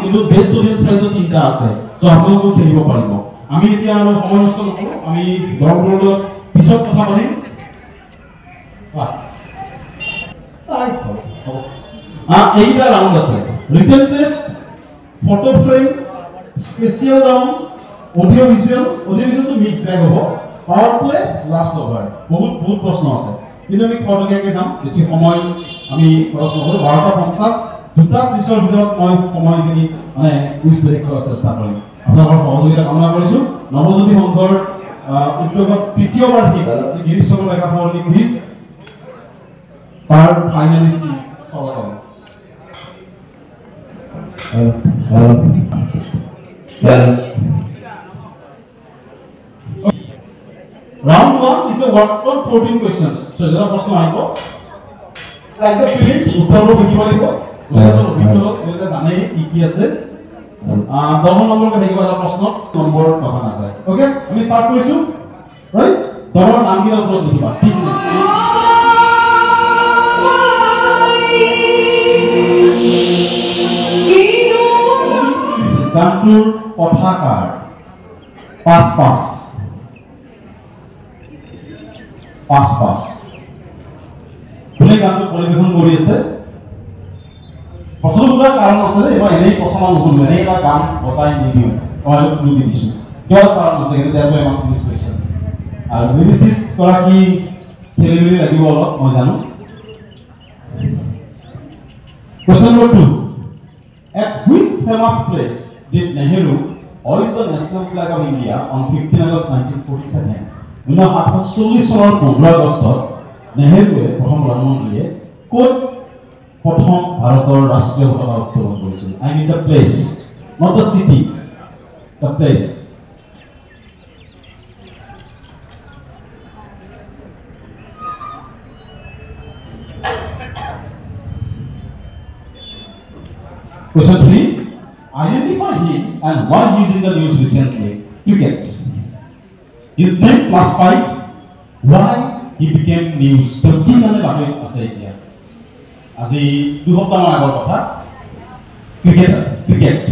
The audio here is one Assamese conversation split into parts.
কিন্তু বেস্ট অডিয়েন্স প্ৰাইজত তিনটা আছে সো আপোনালোকে খেলিব পাৰিব আমি এতিয়া আৰু সময় নষ্ট নকৰো আমি দলবোৰৰ পিছত কথা পাতিম এইটা ৰাউণ্ড আছে written test photo frame special round audio visual তো মিক্স বেগ হ'ব পাৱাৰ প্লে লাষ্ট ওভাৰ বহুত প্ৰশ্ন আছে কিন্তু আমি খৰটকীয়াকৈ যাম বেছি সময় আমি খৰচ নকৰোঁ 12:50 দুটা 30ৰ ভিতৰত মই সময়খিনি মানে কুইজ শেষ কৰাৰ চেষ্টা কৰিম আপোনালোকৰ সহযোগিতা কামনা কৰিছোঁ নৱজ্যোতি সংঘৰ উদ্যোগত তৃতীয়বাৰ গিৰিশ চক্ৰ লেখা পুৰণি কুইজ তাৰ ফাইনেলিষ্ট স্বাগতম Round 1 is a work on 14 questions. So, this is the first one. Like the films, uttaro likhibo lagibo. Uttaro bhitor eta janai ki ase. 10 number ka dekhibo eta prashno number কথা না যায়. Okay? আমি start কৰিছো. Right? তোমাৰ নাম কি উপৰ লিখিবা. ঠিক না? গানটোৰ কথাকাৰ পাঁচ কোনে গানটো পৰিবেশন কৰি আছে পছন্দ কৰাৰ কাৰণ আছে যে মই এনেই পছন্দ নকৰো এনেই এটা গান বজাই নিদিও মই ক্লু দি দিছো কিয় কাৰণ আছে কিন্তু that's why must this question আৰু লিৰিচিষ্ট কৰা কি খেলিমেলি লাগিব অলপ মই জানো Question number 2 At which famous place did Nehru hoist the national flag of India on 15 August 1947 1947 চনৰ 15 আগষ্টত নেহেৰুৱে প্ৰথম প্ৰধানমন্ত্ৰীয়ে কোন প্ৰথম ভাৰতৰ ৰাষ্ট্ৰীয় পতাকা উত্তোলন কৰিছিল I mean the place not the city the place Question 3 Identify him and why he is in the news recently cricket His name plus 5 why he became news to ki jane bate ase etia aji du hopta man agor kotha cricket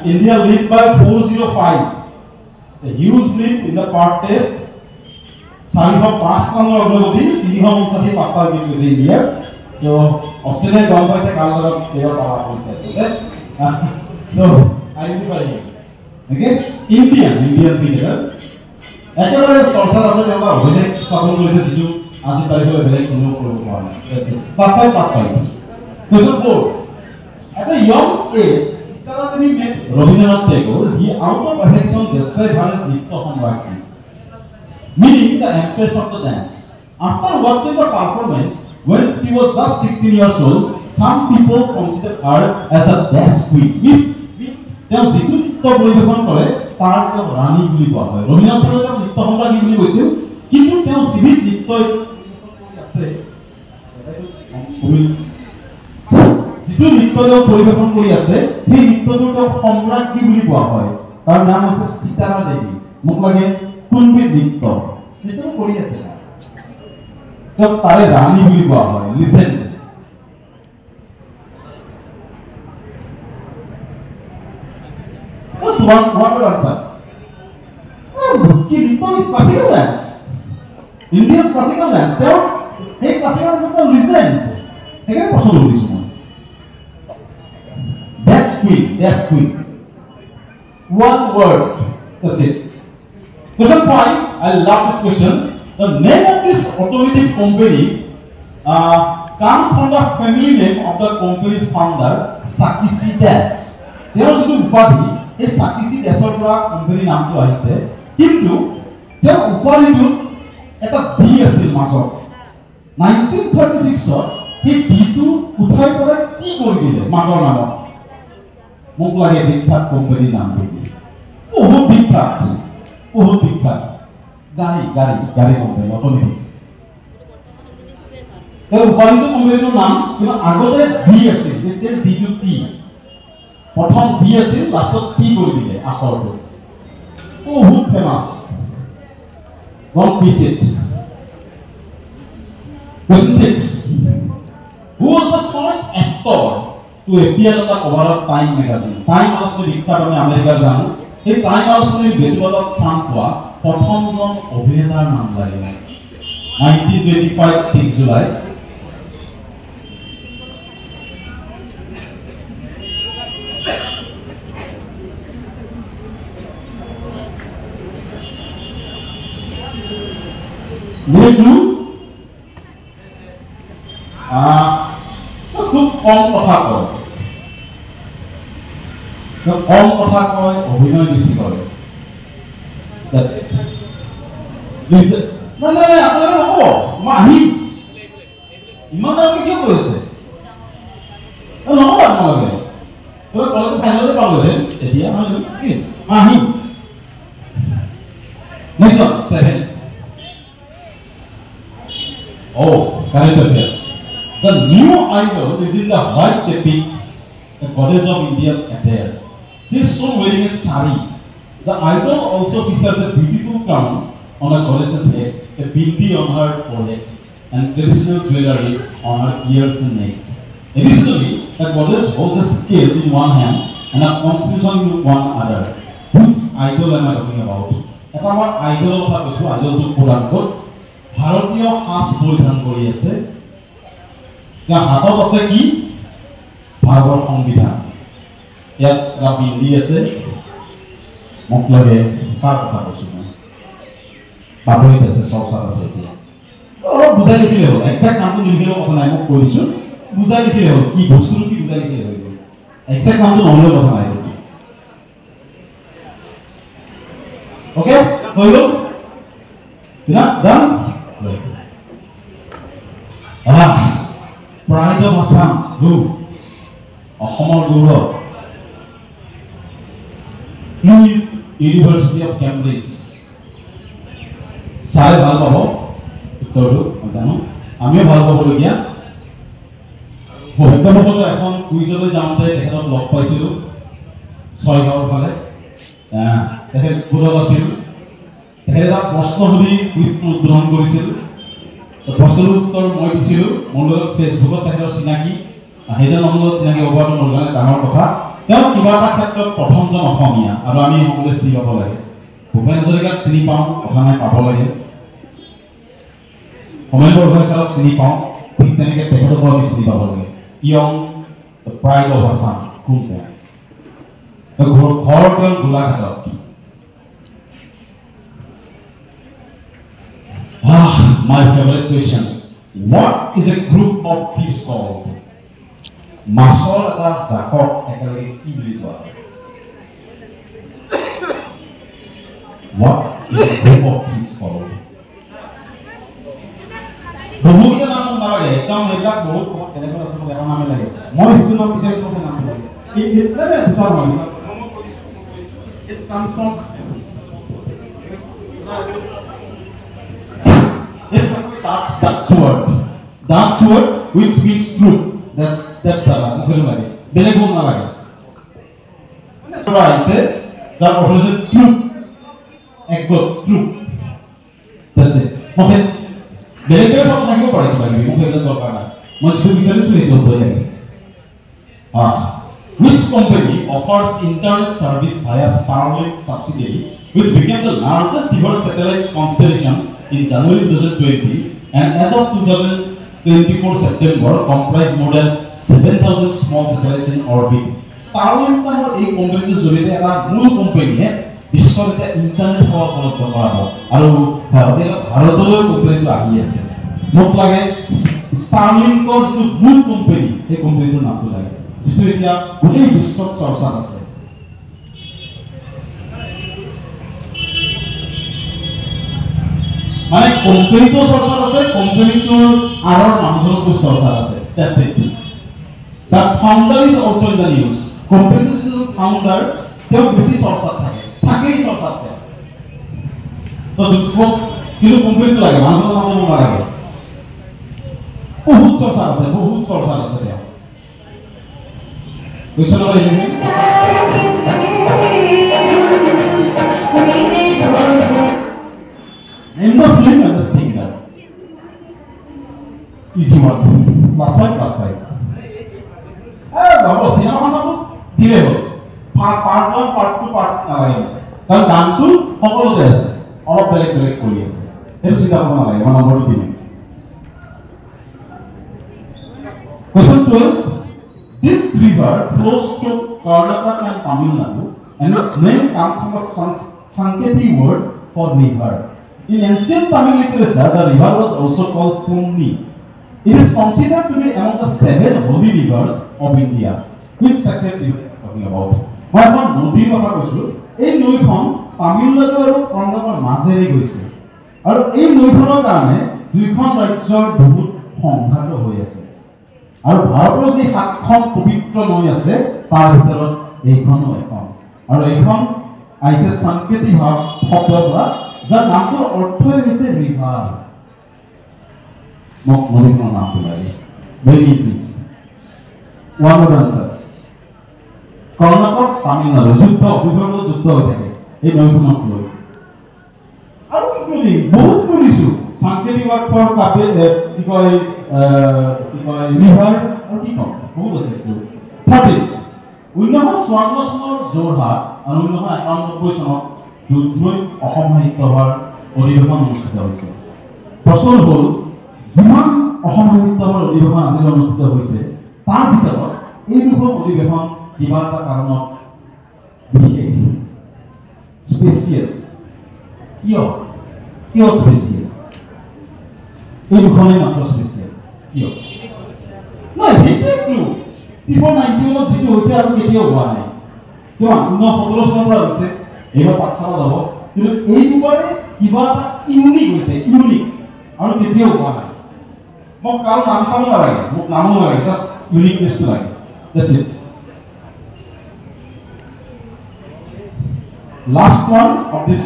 India lead by 405 a huge lead in the part test 405 raনৰ অগ্ৰগতি 359 পাঁচটা উইকেট লৈছে ইণ্ডিয়া so অষ্ট্ৰেলিয়া গম পাইছে কাল লগত এবাৰ পাৱা হৈছে so identify him okay Indian cricketer একেবাৰে চৰ্চাত আছে joka অভিলেখ স্থাপন কৰিছে যিটো আজি তাৰিখলৈ বেলেগ কোনো কৰিব পৰা নাই পাঁচ five question 4 at a young age Sitarajani met Rabindranath Tagore. He out of affection described her as Nitya Samrati, meaning the empress of the dance. After watching the performance when she was just 16 years old, some people considered her as a dance queen. Means তেওঁ যিটো নৃত্য পৰিৱেশন কৰে তাৰ তেওঁ ৰাণী বুলি কোৱা হয় ৰবীন্দ্ৰনাথ ঠাকুৰে তেওঁ নৃত্য সম্ৰাজ্ঞী বুলি কৈছিল কিন্তু তেওঁ চিভিক নৃত্য আছে যিটো নৃত্য তেওঁ পৰিৱেশন কৰি আছে সেই নৃত্যটো তেওঁ সম্ৰাজ্ঞী বুলি কোৱা হয় তাৰ নাম হৈছে সীতাৰা দেৱী মোক লাগে কোনবিধ নৃত্য নৃত্য কৰি আছে তেওঁ তাৰে ৰাণী বুলি কোৱা হয় legend Just one word answer. Classical dance. India's classical dance. Hey, classical dance is a legend. Hey, can I possible do this one? That's quick. One word. That's it. Question 5. I love this question. The name of this automotive company comes from the family name of the company's founder, Sakichi Das. There was no upadhi. এই সাকিসি দেশৰ পৰা কোম্পানী নামটো আহিছে কিন্তু তেওঁ উপাধিটো এটা ডি আছিল মাছত 1936 ত এই ডিটো উঠাই পৰে কি কৰি দিলে মাছৰ নামত মোক লাগে বিখ্যাত কোম্পানীৰ নামটো বহুত বিখ্যাত বহুত বিখ্যাত গাড়ী কোম্পানী অটোমেটিক উপাধিটো কোম্পানীটোৰ নাম কিন্তু আগতে ডি আছিল this is D to T প্ৰথম ডি আছিল লাষ্টত টি কৰি দিলে আখৰটো বহুত famous Don't miss it. Question 6. Who was the first actor to appear on the cover of Time magazine? Time magazine বিখ্যাত আমি আমেৰিকাৰ জানো এই Time magazine ব্যক্তিগত স্থান পোৱা প্ৰথমজন অভিনেতাৰ নাম লাগে 1925 6 জুলাই খুব কম কথা কয় অভিনয় বেছি কৰে আপোনালোকে নক'ব মই আহিম ইমান ডাঙৰকে কিয় কৈছে নক'ব আপোনালোকে কলেজত ফাইনেলতে পালোহেঁতেন এতিয়া প্লিজ আহিম next one 7 Oh, current affairs. The new idol is in the white depicts the goddess of Indian attire. She is so wearing a sari. The idol also features a beautiful crown on a goddess's head, a bindi on her forehead, and traditional jewelry on her ears and neck. Additionally, the goddess holds a scale in one hand and a constitution in one other. Which idol am I talking about? If I want idol of idol to put on code. ভাৰতীয় সাজ পৰিধান কৰি আছে হাতত আছে কি ভাৰতৰ সংবিধান ইয়াত এটা বিন্দি আছে মতলবে কাৰ কথা কৈছো মই পাবলিক আছে চৰ্চাত আছে এতিয়া অলপ বুজাই লিখিলে হ'ল একজেক্ট নামটো লিখিলেও কথা নাই মই কৈ দিছো বুজাই লিখিলে হ'ল কি বস্তুটো কি বুজাই লিখিলে হৈ গ'ল একজেক্ট নামটো নহ'লেও কথা নাই ওকে হৈ গ'ল ডান Pride of Assam, who? Ahomar Guru. University of Cambridge. Sare bhal pabo. Uttoru ajano. Amiyo bhal pabo logia. Hoekabokolo ekhon quizole jaote ekhatot log paisilu. Soigaon phale. Ekhet guru asil. Ekhet proshno holi quiz udboধন কৰিছিল প্ৰশ্নৰ উত্তৰ মই দিছিলোঁ মোৰ লগত ফেচবুকত তেখেতৰ চিনাকি সেইজন মানুহৰ চিনাকি হোৱাটো মোৰ কাৰণে ডাঙৰ কথা তেওঁ কিবা এটা ক্ষেত্ৰত প্ৰথমজন অসমীয়া আৰু আমি সকলোৱে চিনি পাব লাগে ভূপেন হাজৰিকাক চিনি পাওঁ কথা নাই পাব লাগে হোমেন বৰগোহাঁই ছাৰক চিনি পাওঁ ঠিক তেনেকৈ তেখেতকো আমি চিনি পাব লাগে young the pride of Assam কোন তেওঁ ঘৰ তেওঁ গোলাঘাটত My favorite question. What is a group of fish called? Masol eta zakok ekalage ki boli koa. What is a group of fish called? Bohu kita naam nalage. Ekdom eblak bahut kenekon ase mo ekon name lage. Moi situ nam bisari ko naam lage. Etle utar mani. It comes from That's word which means truth. That's the one. Belek bol na lage. So I said that what is truth? Ekot truth. That's it. Okay. Belek kaya thako nahiyo pare to lage. Okay, that's all kana. Mas bhi bisari to ito to lage. Which company offers internet service via Starlink subsidiary, which became the largest ever satellite constellation in January 2020, and as of 2024 September, comprised more than 7,000 small satellites in orbit. Starlink নামৰ এই কোম্পানীটোৰ জৰিয়তে এটা মূল কোম্পানীয়ে বিশ্বৰ এটা ইন্টাৰনেট সেৱা উপলব্ধ কৰাব আৰু ভাৰতলৈ কোম্পানীটো আহি আছে মোক লাগে Starlinkৰ যিটো মূল কোম্পানী এই কোম্পানীটোৰ নামটো লাগে যিটো এতিয়া গোটেই বিশ্বত চৰ্চাত আছে মানে কোম্পানীটো চৰ্চাত আছে কোম্পানীটোৰ আৰৰ মানুহজনৰ খুব চৰ্চাত আছে that's it the founder is also in the news কোম্পানীটোৰ যিটো ফাউণ্ডাৰ তেওঁ বেছি চৰ্চাত থাকেই চৰ্চাত থাকে তো কিন্তু কমপ্লিট লাগে মানুহজনৰ নাম ল'ব নালাগে বহুত চৰ্চা আছে তেওঁ বুঝছো না Name the film and the singer. Easy one. Plus 5. Babo, cinema kan babo dile ho. Part 1, part 2, part nalage. Karon গান টু সকলোতে আছে। অলপ বেলেগ কৰি আছে। এটো চিন্তা কৰিব নালাগে, মই নম্বৰটো দিম। Question 12. This river flows through Karnataka and Tamil Nadu, and its name comes from a Sanketi word for river. In ancient Tamil literature, the river was also called Pumni. It is considered to be among the 7 holy rivers of India. Which second are you talking about? মই এখন নদীৰ কথা কৈছো এই নদীখন তামিলনাডু আৰু কৰ্ণাটকৰ মাজেৰে গৈছে আৰু এই নদীখনৰ কাৰণে দুইখন ৰাজ্যৰ বহুত সংঘাত হৈ আছে আৰু ভাৰতৰ যে 7খন পবিত্ৰ নদী আছে তাৰ ভিতৰত এইখনো এখন আৰু এইখন আইছে সাংকেতি ভাৱ শব্দৰ পৰা যাৰ নামটোৰ অৰ্থই হৈছে ৰিভাৰ মোক নদীখনৰ নামটো লাগে very easy one word answer Karnataka Tamil Nadu যুদ্ধ হৈ থাকে এই নদীখনক লৈ আৰু কি কলি বহুত কৰিছো সাংকেতি ভাৱ ফৰ কাবে কি কয় ৰিভাৰ আৰু কি কম বহুত আছে 30 1954 চনৰ যোৰহাট আৰু 1991 চনত দুধনৈ অসম সাহিত্য সভাৰ অধিৱেশন অনুষ্ঠিত হৈছিল প্ৰশ্ন হ'ল যিমান অসম সাহিত্য সভাৰ অধিৱেশন আজি অনুষ্ঠিত হৈছে তাৰ ভিতৰত এই দুখন অধিৱেশন কিবা এটা কাৰণত বিশেষ স্পেচিয়েল কিয় স্পেচিয়েল এই দুখনেই মাত্ৰ স্পেচিয়েল কিয় নাই হেইটো পিপল 91 যেটো হৈছে আৰু কেতিয়াও হোৱা নাই কিমান 1917 চনৰ পৰা হৈছে এইবাৰ পাঠশালা যাব কিন্তু এই দুবাৰে কিবা এটা ইউনিক হৈছে আৰু কেতিয়াও হোৱা নাই মোক কাৰো নাম চাব নালাগে মোক নাম নালাগে জাস্ট ইউনিকনেছটো লাগে that's it last one of this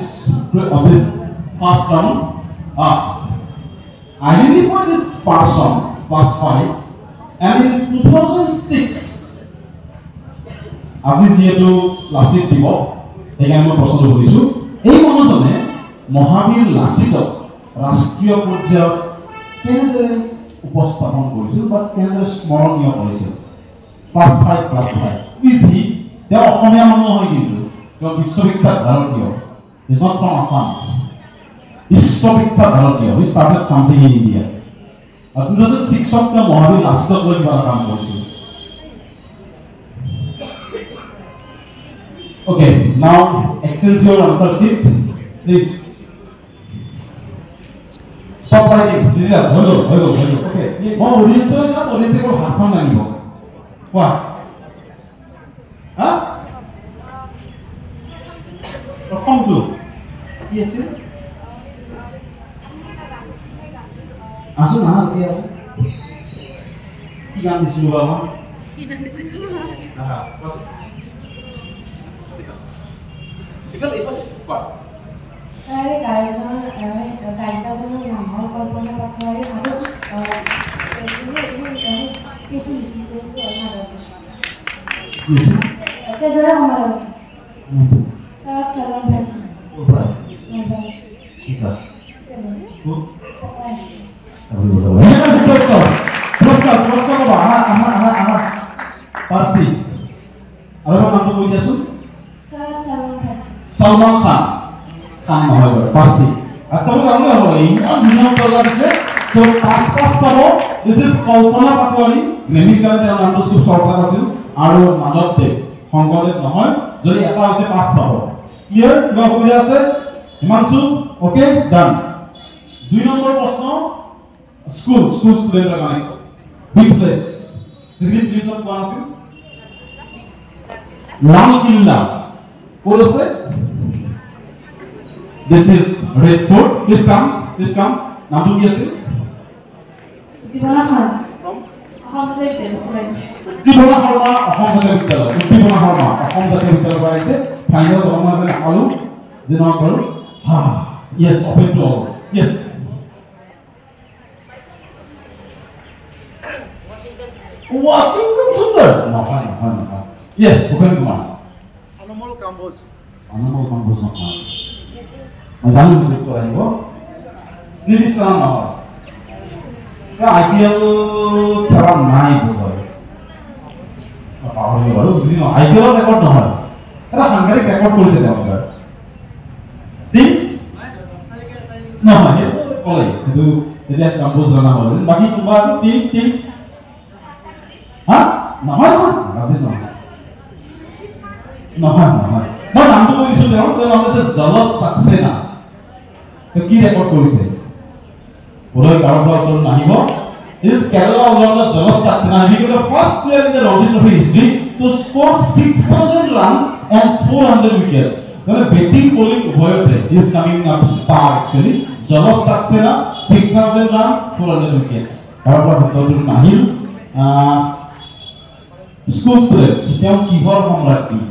first round identify this person plus 5 and in 2006 আজি যেহেতু লাচিত দিৱস এখানে মই প্ৰশ্ন কৰিছো এই মানুহজনে মহাবীৰ লাচিতক ৰাষ্ট্ৰীয় পৰ্যায়ত কেনেদৰে উপস্থাপন কৰিছিল বা কেনেদৰে স্মৰণীয় কৰিছিল plus 5 is he তেওঁ অসমীয়া মানুহ হয় কিন্তু তেওঁ বিশ্ববিখ্যাত ভাৰতীয় is not from Assam বিশ্ববিখ্যাত ভাৰতীয় he started something in India 2006 ত তেওঁ মহাবীৰ লাচিতক লৈ কিবা কাম কৰিছিল Okay, now exchange your answer sheet, please. Stop writing. This is hello. Okay. More audience is up. Audience ko half an hour. What? Huh? Perform to. Yes, sir. Asu na dia. Ikan di sini bawah. Ah. Ikut Pak. Saya gajinya nama korban pakai itu itu ada. Saya sudah ngomong. Salam versi. Kita. Teruskan apa? Parsi. Ada nama tu dia sun? Salman Khan Mahawar Parsi. Acha bole amra hola iman niam korla dise so pass pabo this is Kalpana Patwari Grammy karone ter naam to khub sorsa asil aru Madhav Dev Shonkordev nohoy jodi eta hoise pass pabo clear kiba hoye ase Himanshu okay done 2 number proshno school student er kane which place Sigrid place of kon asil Lal Killa what is it? This is Red Fort. Please come. Naam to kiya se? Dibana Khan. Ahom Jatiya Vidyalaya. Dibana Harma Ahom Jatiya Vidyalaya. Ahom Jatiya Vidyalaya aise. Final to amar kane alu jena karu. Ha. Yes, open to all. Yes. Washington Sundar. No. Yes, open to one. Animal Campos. Animal Campos no. Masalah itu lah ibu. Ini sana. Ya IPL kawan naik bodoh. Apa orang baru di sini IPL record no. Karena Hungary record tulis ada orang. Things. No, itu oleh itu dia Campos sana boleh. Bagi kumbar things. Hah? Nama? Kasih nama. Nama. Moi নামটো কৈছো তেওঁৰ নাম হৈছে জলজ সাক্সেনা তো কি ৰেকৰ্ড কৰিছে ওলাই কাৰোবাৰ উত্তৰ নাহিব ইজ কেৰালা অলৰাউন্ডাৰ জলজ সাক্সেনা হি was the first player in the Ranji Trophy history to score 6000 runs and 400 wickets মানে বেটিং বোলিং উভয়তে is coming up star actually Jalaj Saxena 6000 run 400 wickets কাৰোবাৰ উত্তৰটো নাহিল স্কুল ষ্টুডেন্ট তেওঁ কিহৰ সম্ৰাজ্ঞী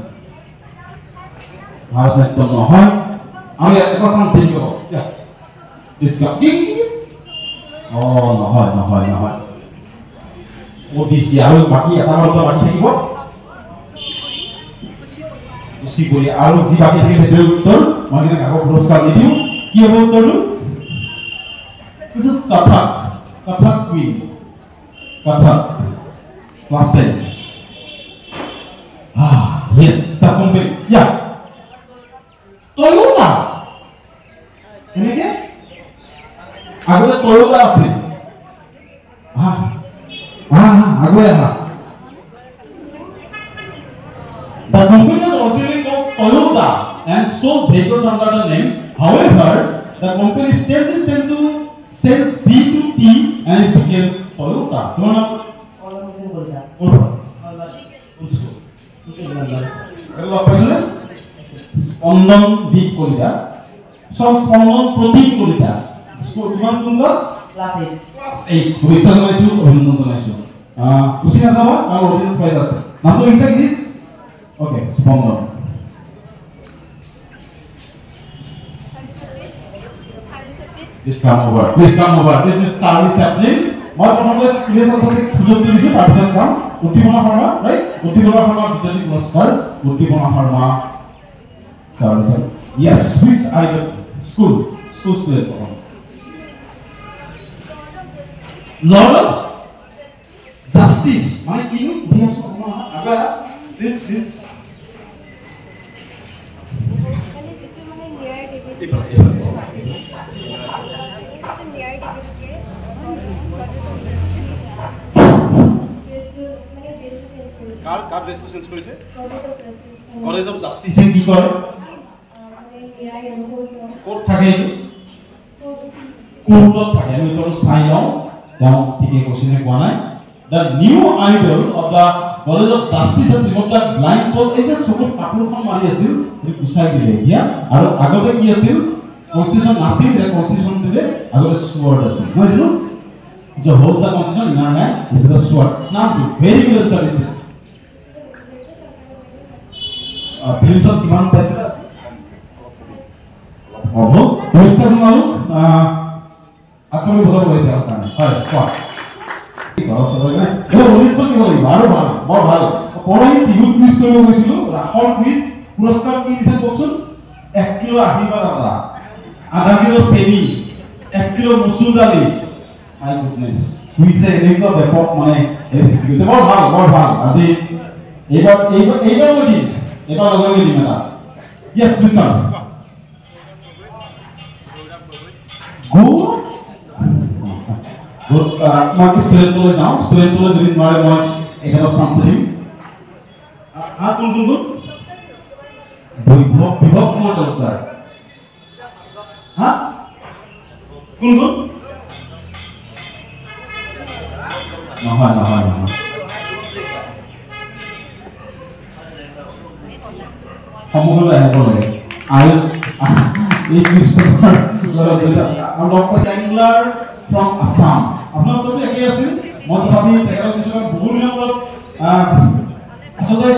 Harusnya নহয় আমি এটা চান্স দিই কৰো ইয়া ইসকা ও নহয় ওদিসি আৰু বাকি এটা মাত্ৰ বাকি থাকিব উসি কৰি আৰু যি বাকি থাকে সেইটো উত্তৰ মই কিনে কাকো পুৰস্কাৰ দি দিও কি হ'ব উত্তৰটো this is Kathak queen Kathak last time yes the company yeah Toyota. Ini ke? Aku Toyota asli. Aku ya. The company is originally called Toyota and sold vehicles under the name. However, the company changed its name to change D to T and it became Toyota. You know? স্পন্দন দ্বীপ কলিতা সব স্পন্দন প্রতীক কলিতা স্কুল কিমান কোন ক্লাস ক্লাস 8 পৰীক্ষা জনাইছো অভিনন্দন জনাইছো খুশি না যাবা আৰু অডিয়েন্স পাইজ আছে নামটো লিখা প্লিজ ওকে স্পন্দন Please come over. This is Charlie Chaplin. মই প্ৰথমতে প্লেস আছে সুযোগ দিছো তাৰপিছত যাম উদ্দীপনা শৰ্মা ৰাইট উদ্দীপনা শৰ্মা বিদ্যাৰ্থী পুৰস্কাৰ উদ্দীপনা Sharma Sir. Yes, which are the school student? Lord of Justice. My king, yes, please. Car best sense কৰিছে কলেজ অফ জাস্টিস কি কৰে কোৰ্ট থাকে কোৰ্টত থাকে আমি তো চাই লওঁ তেওঁ ঠিকে কোশ্চেনে কোৱা নাই the new idol of the college of justice is what the blindfold এই যে চকুত কাপোৰখন মাৰি আছিল এই পুছাই দিলে এতিয়া আৰু আগতে কি আছিল কনস্টিটিউশন নাছিল যে কনস্টিটিউশন দিলে আগতে sword আছিল মই জানো যে holds the constitution in our hand is the sword now very good services ফিল্মছত কিমান পাইছে হ'ব পইচা জনালো আচ্ছা আমি বুজাব লাগে তাৰ কাৰণে হয় কোৱা ঘৰৰ সবাই নাই ও অডিয়েন্স কি বলি ভাল বৰ ভাল পৰহি টিভিত কুইজ কৰিব গৈছিলো ৰাখৰ কুইজ পুৰস্কাৰ কি দিছে কওকচোন 1 কিলো আহিবা দাদা আধা কিলো চেনি 1 কিলো মসুৰ দালি মাই গুডনেস কুইজে এনেকুৱা ব্যাপক মানে এই সৃষ্টি কৰিছে বৰ ভাল আজি এইবাৰ মই দিম এবাৰ লগে দিম এটা ইয়েস মিস্টাৰ গুড মই স্টুডেন্টলৈ যাওঁ স্টুডেন্টলৈ যদি নোৱাৰে মই এখানে চান্স দিম কোন বিভৱ কুমাৰ দত্তাৰ কোন নহয় সমগ্ৰ আহিব লাগে আয়ুষ এই কৃষ্ণৰ ডক্টৰ চেংলাৰ ফ্ৰম আসাম আপোনাৰ তো একে আছিল মই তথাপি তেখেতক কিছুমান বহু দিনৰ মূৰত আচলতে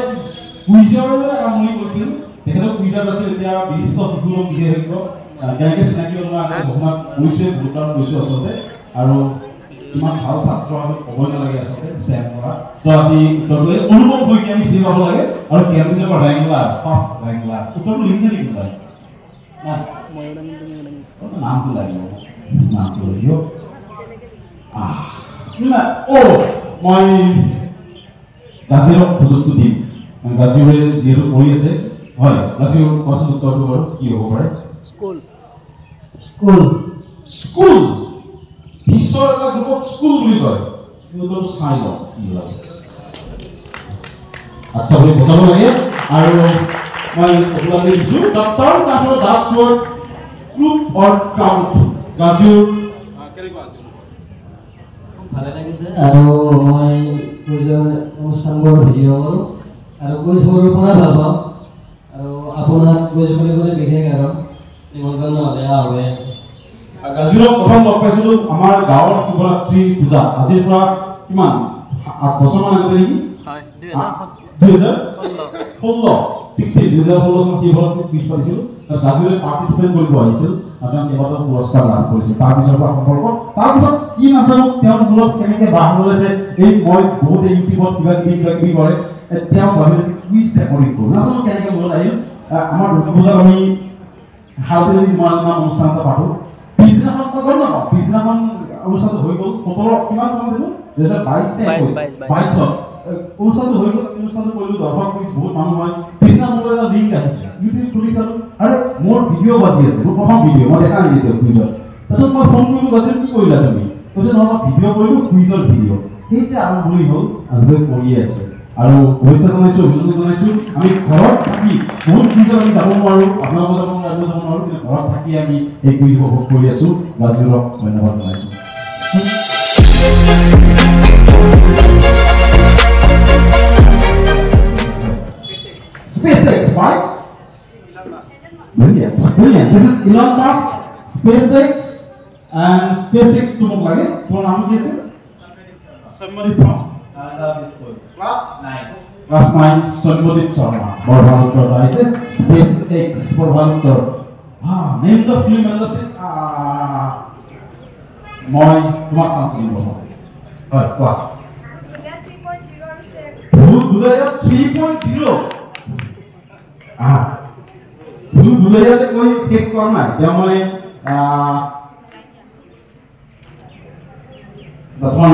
কুইজৰ আৰম্ভণি কৰিছিল তেখেতক কুইজত আছিল এতিয়া বিশিষ্ট শিশুৰ বিশেষজ্ঞ কেনেকৈ চিনাকি হ'ল মই আগতে বহুমাত কৈছোঁৱে বহুতবাৰ কৈছোঁ আচলতে আৰু ইমান ভাল ছাত্ৰ আমি ক'বই নালাগে আচলতে ষ্টেণ্ড কৰা চ' আজি উত্তৰটো অনুভৱ হৈ কি আমি চিনি পাব লাগে আৰু কেম্ব্ৰিজৰ ৰেংলাৰ ফাৰ্ষ্ট ৰেংলাৰ উত্তৰটো লিখিছে নেকি কোনোবাই নামটো লাগিব নামটো লাগিব মই গাজিৰক সুযোগটো দিম গাজিৰে যিহেতু কৰি আছে হয় গাজিৰ কোৱাচোন উত্তৰটো বাৰু কি হ'ব পাৰে স্কুল স্কুল স্কুল বিশ্বৰ এটা গ্ৰুপক স্কুল বুলি কয় কিন্তু চাই লওক কি হয় আচ্ছা বুলি বুজাব লাগে আৰু মই আপোনালোকে দিছোঁ the term come from Dutch word group or crowd গাজিৰ ভালে লাগিছে আৰু মই কুইজৰ অনুষ্ঠানবোৰ ভিডিঅ' কৰোঁ আৰু কুইজ সৰুৰ পৰা ভাল পাওঁ আৰু আপোনাক কুইজ বুলি ক'লে বিশেষ কাৰণ নিমন্ত্ৰণ নহ'লে আহোৱে গাজিৰক প্ৰথম লগ পাইছিলোঁ আমাৰ গাঁৱৰ শিৱৰাত্ৰি পূজা আজিৰ পৰা কিমান 8 বছৰমান আগতে নেকি 2016 চনত শিৱৰাত্ৰি কুইজ পাতিছিলোঁ গাজিৰে পাৰ্টিচিপেট কৰিব আহিছিল আৰু তেওঁ কেইবাটাও পুৰস্কাৰ লাভ কৰিছিল তাৰপিছৰ পৰা সম্পৰ্ক তাৰপিছত কি নাজানো তেওঁৰ মূলত কেনেকৈ বাহ ল'লে এই মই বহুতে ইউটিউবত কিবা কিবি কৰে তেওঁ ভাবিলে যে কুইজ ৰেকৰ্ডিং কৰোঁ নাজানো কেনেকৈ মূলত আহিল আমাৰ দুৰ্গা পূজাত আমি হালধি ইমান অনুষ্ঠান এটা পাতোঁ পিছদিনাখন মই গম নাপাওঁ পিছদিনাখন অনুষ্ঠানটো হৈ গ'ল 17 কিমান চনত দিব 2022 অনুষ্ঠানটো হৈ গ'ল অনুষ্ঠানটো কৰিলোঁ দৰ্শক কুইজ বহুত মানুহ হয় পিছদিনা মোৰ এটা লিংক আহিছে ইউটিউব খুলি চালোঁ আৰু মোৰ ভিডিঅ' বাজি আছে মোৰ প্ৰথম ভিডিঅ' মই দেখা নাই তেতিয়া কুইজৰ তাৰপিছত মই ফোন কৰিলোঁ কৈছে কি কৰিলা তুমি কৈছে নহয় মই ভিডিঅ' কৰিলোঁ কুইজৰ ভিডিঅ' সেই যে আৰম্ভণি হ'ল আজিলৈ কৰিয়ে আছে আৰু শুভেচ্ছা জনাইছোঁ অভিনন্দন জনাইছোঁ আমি ঘৰত থাকি বহুত কুইজত আমি যাব নোৱাৰোঁ আপোনালোকে যাব নোৱাৰোঁ কিন্তু ঘৰত থাকি আমি এই কুইজ উপভোগ কৰি আছোঁ গাজিৰক ধন্যবাদ জনাইছোঁ SpaceX by Brilliant. This is Elon Musk, SpaceX, and SpaceX to move again. What name is it? Somebody from class 9. Class 9. Somebody from Borvalukar. I said SpaceX Borvalukar. Name the film and the set. Moi, তোমার সংস্কৃতি বলো। হয়, কোয়া। 3.0. দুলাইয়াতে কই টেক কর না যেমন যতনা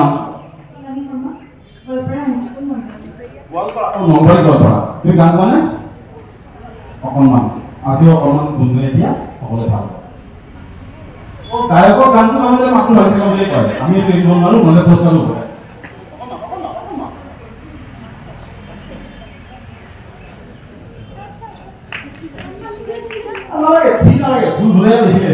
নলবাৰী গোৱালপাৰা তুমি গান গোৱা নে অকণমান আজি অকণমান গুণগুণাই দিয়া সকলোৱে ভাল গায়কৰ গানটো গাবলৈ মাত্ৰ হৈ থকা বুলি কয় আমি এইটো এৰিব নোৱাৰোঁ নহ'লে পুৰস্কাৰ ল'ব নালাগে ঠিক নালাগে ভুল ভুলেই লিখিলে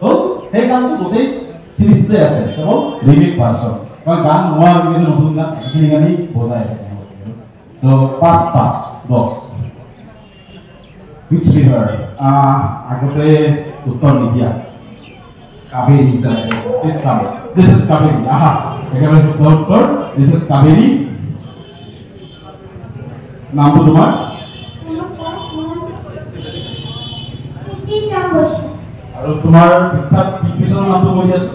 হ'ল সেই গানটো গোটেই চিৰিজটোতে আছে কেৱল ৰিমিক ভাৰ্চন কাৰণ গান নোহোৱা হৈ গৈছে নতুন গান এইখিনি গানেই বজাই আছে চ' 5-5-10 Which river? আগতে উত্তৰ নিদিয়া Kaveri is the this is Kaveri একেবাৰে উত্তৰ this is কাবেৰী নামটো তোমাৰ আৰু তোমাৰ বিখ্যাত বিকিছৰ নামটো কৈ দিয়াছো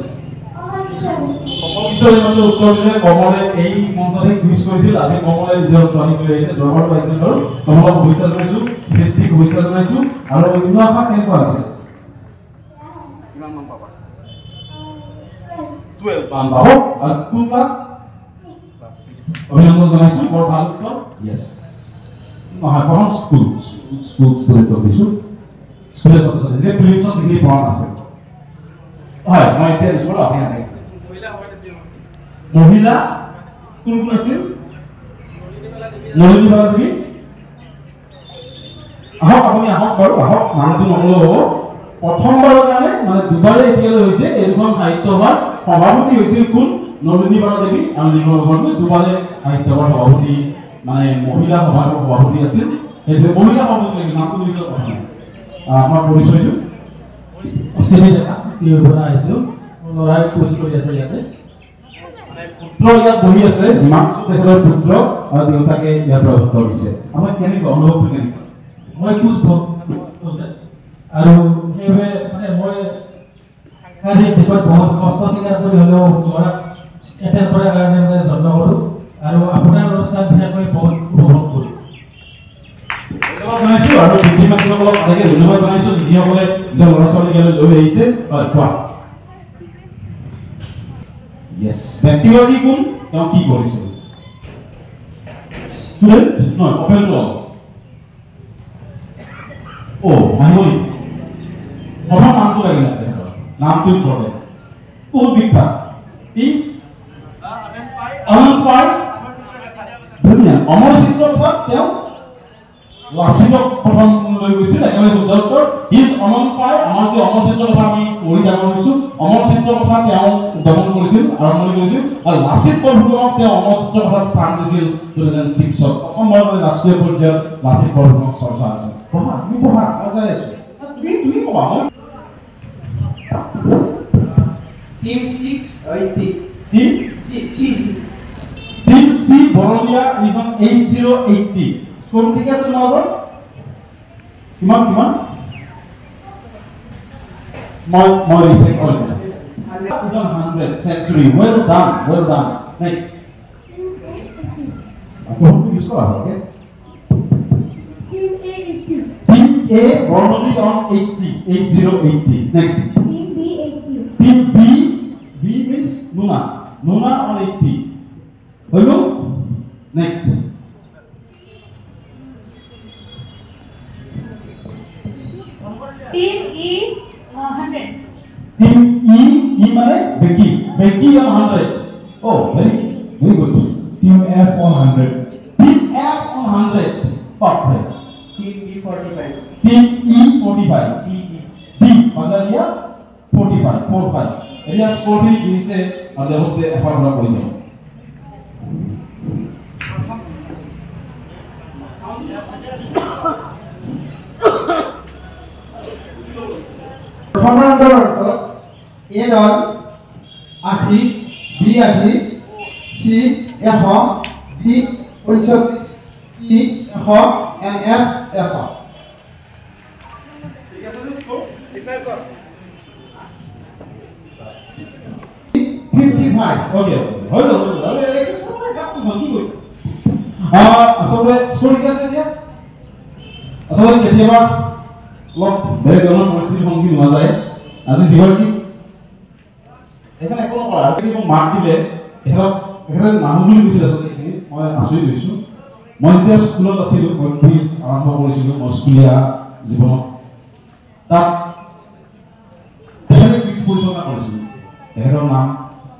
অপকিছৰ নামটো উত্তৰ দিলে কমলে এই মঞ্চতে কুইজ কৰিছিল আজি কমলে নিজৰ ছোৱালী লৈ আহিছে জয়বাৰ পাইছিল আৰু তোমালোক শুভেচ্ছা জনাইছো সৃষ্টি শুভেচ্ছা জনাইছো আৰু ইমান আশা কেনেকুৱা আছে কিমান মান পাবা 12 মান পাব আৰু কোন ক্লাছ 6 অভিনন্দন জনাইছো বৰ ভাল উত্তৰ ইয়েছ নহয় প্ৰথম স্কুল তো দিছো স্কুলে সব যে প্ৰিলিমছত যিখিনি পঢ়া আছে হয় মই এতিয়া দিছো আপুনি আনিছে মহিলা কোন কোন আছিল নলিনী বালা দেৱী আহক আপুনি আহক বাৰু আহক নামটো নকলেও হ'ব প্ৰথমবাৰৰ কাৰণে মানে দুবাৰে এতিয়ালৈ হৈছে এইখন সাহিত্য সভাৰ সভাপতি হৈছিল কোন নলিনী বালা দেৱী আৰু নিৰ্মলগড় দুবাৰে সাহিত্য সভাৰ সভাপতি মানে মহিলা সভাৰ সভাপতি আছিল এইটো মহিলা সভাপতি নামটো নিজৰ কথা নাই আমাৰ পৰিচয়টো অচিনি দেখা কিহৰ পৰা আহিছোঁ ল'ৰাই কোচ কৰি আছে ইয়াতে মানে পুত্ৰ ইয়াত বহি আছে হিমাংশু তেখেতৰ পুত্ৰ আৰু দেউতাকে ইয়াৰ পৰা উত্তৰ দিছে আমাৰ কেনেকুৱা অনুভৱটো কেনেকুৱা মই কোচ আৰু সেইবাবে মানে মই শাৰীৰিক দিশত বহুত কষ্ট স্বীকাৰ কৰি হ'লেও ল'ৰাক এটেণ্ড কৰাৰ কাৰণে মানে যত্ন কৰোঁ আৰু আপোনাৰ অনুষ্ঠান বিশেষকৈ বহুত উপভোগ কৰোঁ। ধন্যবাদ জনাইছোঁ আৰু পিতৃ মাতৃসকলক আটাইকে ধন্যবাদ জনাইছোঁ যিসকলে নিজৰ ল'ৰা ছোৱালীক লৈ আহিছে। হয় কোৱা। Yes, ব্যক্তিগৰাকী কোন, তেওঁ কি কৰিছে? ষ্টুডেণ্ট নহয়, অপেন টু অল। আহিব নেকি? প্ৰথম নামটো লাগে মোক তেখেতৰ, নামটো ইম্পৰ্টেণ্ট, বহুত বিখ্যাত। ইজ অনন্ত পাই, ধুনীয়া। অমৰ চিত্ৰ অৰ্থাৎ তেওঁ লাচিতক প্ৰথম লৈ গৈছিল, একেবাৰে শুদ্ধ উত্তৰ। ইজ অনন্ত পাই, আমাৰ যে অমৰ চিত্ৰৰ কথা আমি পঢ়ি ডাঙৰ হৈছোঁ, অমৰ চিত্ৰৰ কথা তেওঁ উদ্ভাৱন কৰিছিল, আৰম্ভণি কৰিছিল, আৰু লাচিত বৰফুকনক তেওঁ অমৰ চিত্ৰৰ কথা স্থান দিছিল 2006 অসমৰ ৰাষ্ট্ৰীয় পৰ্যায়ত লাচিত বৰফুকনক চৰ্চা আছে। পঢ়া, তুমি পঢ়া, মই যাই আছোঁ, তুমি ক'বা। Team 6 80. Team C Barolia is on 8080. Score ঠিক আছে তোমালোকৰ? কিমান মই ৰিচেক কৰিম। is on 100 century. Well done. Next. Use কৰা হ'ব, okay? Team A বৰলী on 80. Next. Team B 80. Team B means Nuna on 80. Hello? Next. Team E 100. Team E mane Becky on 100. Oh, very good. Team F 100. Team F on 100. Perfect. Team B 45. Team E 45. D Bangladesh 45. Area score খিনি কিনিছে আৰু দেৱছে এফাৰ পৰা কৈ যাব। প্ৰথম ৰাউণ্ডৰ অন্তত এ দল 80, B 80, C 100, D 45, E 100 and F 100। ঠিক আছে স্কোৰ? 55। Okay. হৈ গ'ল। আৰু এক্সেস কৰা কাম কি কৰিম? আচলতে স্কোৰ ঠিক আছে এতিয়া? আচলতে কেতিয়াবা অলপ বেলেগ ধৰণৰ পৰিস্থিতিৰ সন্মুখীন হোৱা যায়। আজি যিগৰাকী এখানে একো নকৰা আৰু মোক মাত দিলে তেখেতে নাহো বুলি কৈছিল। আচলতে মই আচৰিত হৈছোঁ। মই যেতিয়া স্কুলত আছিলোঁ, মই কুইজ আৰম্ভ কৰিছিলোঁ মোৰ স্কুলীয়া জীৱনত, তাত তেখেতে কুইজ পৰিচালনা কৰিছিলোঁ। তেখেতৰ নাম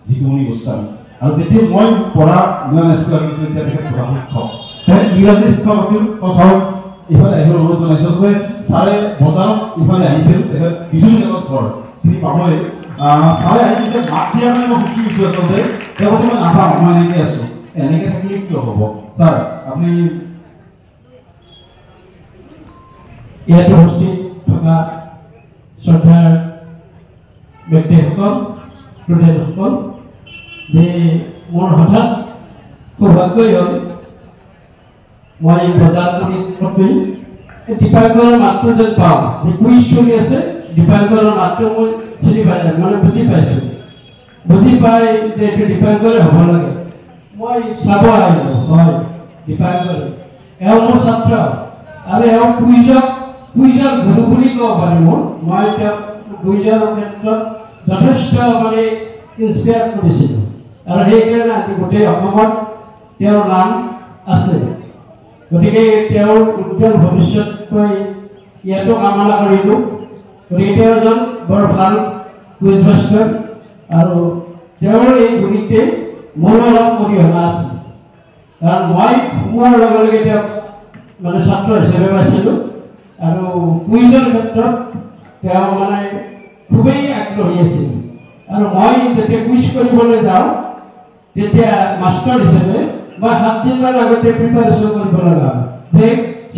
জিতুমণি গোস্বামী। আৰু যেতিয়া মই পঢ়া স্কুলত আহিছিলোঁ তেতিয়া তেখেত প্ৰধান শিক্ষক, তেখেত ইংৰাজী শিক্ষক আছিল। ছাৰক ইফালে আহিব অনুৰোধ জনাইছোঁ যে ছাৰে বজাৰত ইফালে আহিছিল, তেখেত বিজুলী কাকত ঘৰ চিনি পাবই। ছাৰে আহি যে মাত দিয়াৰ কাৰণে মই সুখী হৈছোঁ। আচলতে তেওঁ কৈছে মই নাযাওঁ, মই এনেকৈ আছোঁ। এনেকৈ থাকিলে কিয় হ'ব? ছাৰ আপুনি ইয়াতে উপস্থিত থকা শ্ৰদ্ধাৰ ব্যক্তিসকল, ষ্টুডেণ্টসকল, যে মোৰ হঠাৎ সৌভাগ্য হ'ল মই প্ৰদান কৰি দীপাংকৰৰ মাতটো যেন পাওঁ। যে কুইজ চলি আছে, দীপাংকৰৰ মাতটো মই চিনি পাই মানে বুজি পাইছোঁ। বুজি পাই যে এইটো দীপাংকৰে হ'ব লাগে। মই চাব আহিলোঁ, হয় দীপাংকৰ এওঁ মোৰ ছাত্ৰ আৰু এওঁ কুইজৰ গুৰু বুলি ক'ব পাৰি। মই তেওঁক কুইজৰ ক্ষেত্ৰত যথেষ্ট মানে ইনস্পায়াৰ কৰিছিলোঁ আৰু সেইকাৰণে আজি গোটেই অসমত তেওঁৰ নাম আছে। গতিকে তেওঁৰ উজ্জ্বল ভৱিষ্যতকৈ ইয়াতো কামনা কৰিলোঁ। গতিকে তেওঁ এজন বৰ ভাল কুইজ মাষ্টাৰ আৰু তেওঁৰ এই গুণিতে মোৰ অলপ অৰিহণা আছে। কাৰণ মই সোমোৱাৰ লগে লগে তেওঁক মানে ছাত্ৰ হিচাপে পাইছিলোঁ আৰু কুইজৰ ক্ষেত্ৰত তেওঁ মানে খুবেই আগ্ৰহী আছিল। আৰু মই যেতিয়া কুইজ কৰিবলৈ যাওঁ তেতিয়া মাষ্টাৰ হিচাপে মই 7 দিনমান আগতে প্ৰিপাৰেশ্যন কৰিব লগা হয়। যে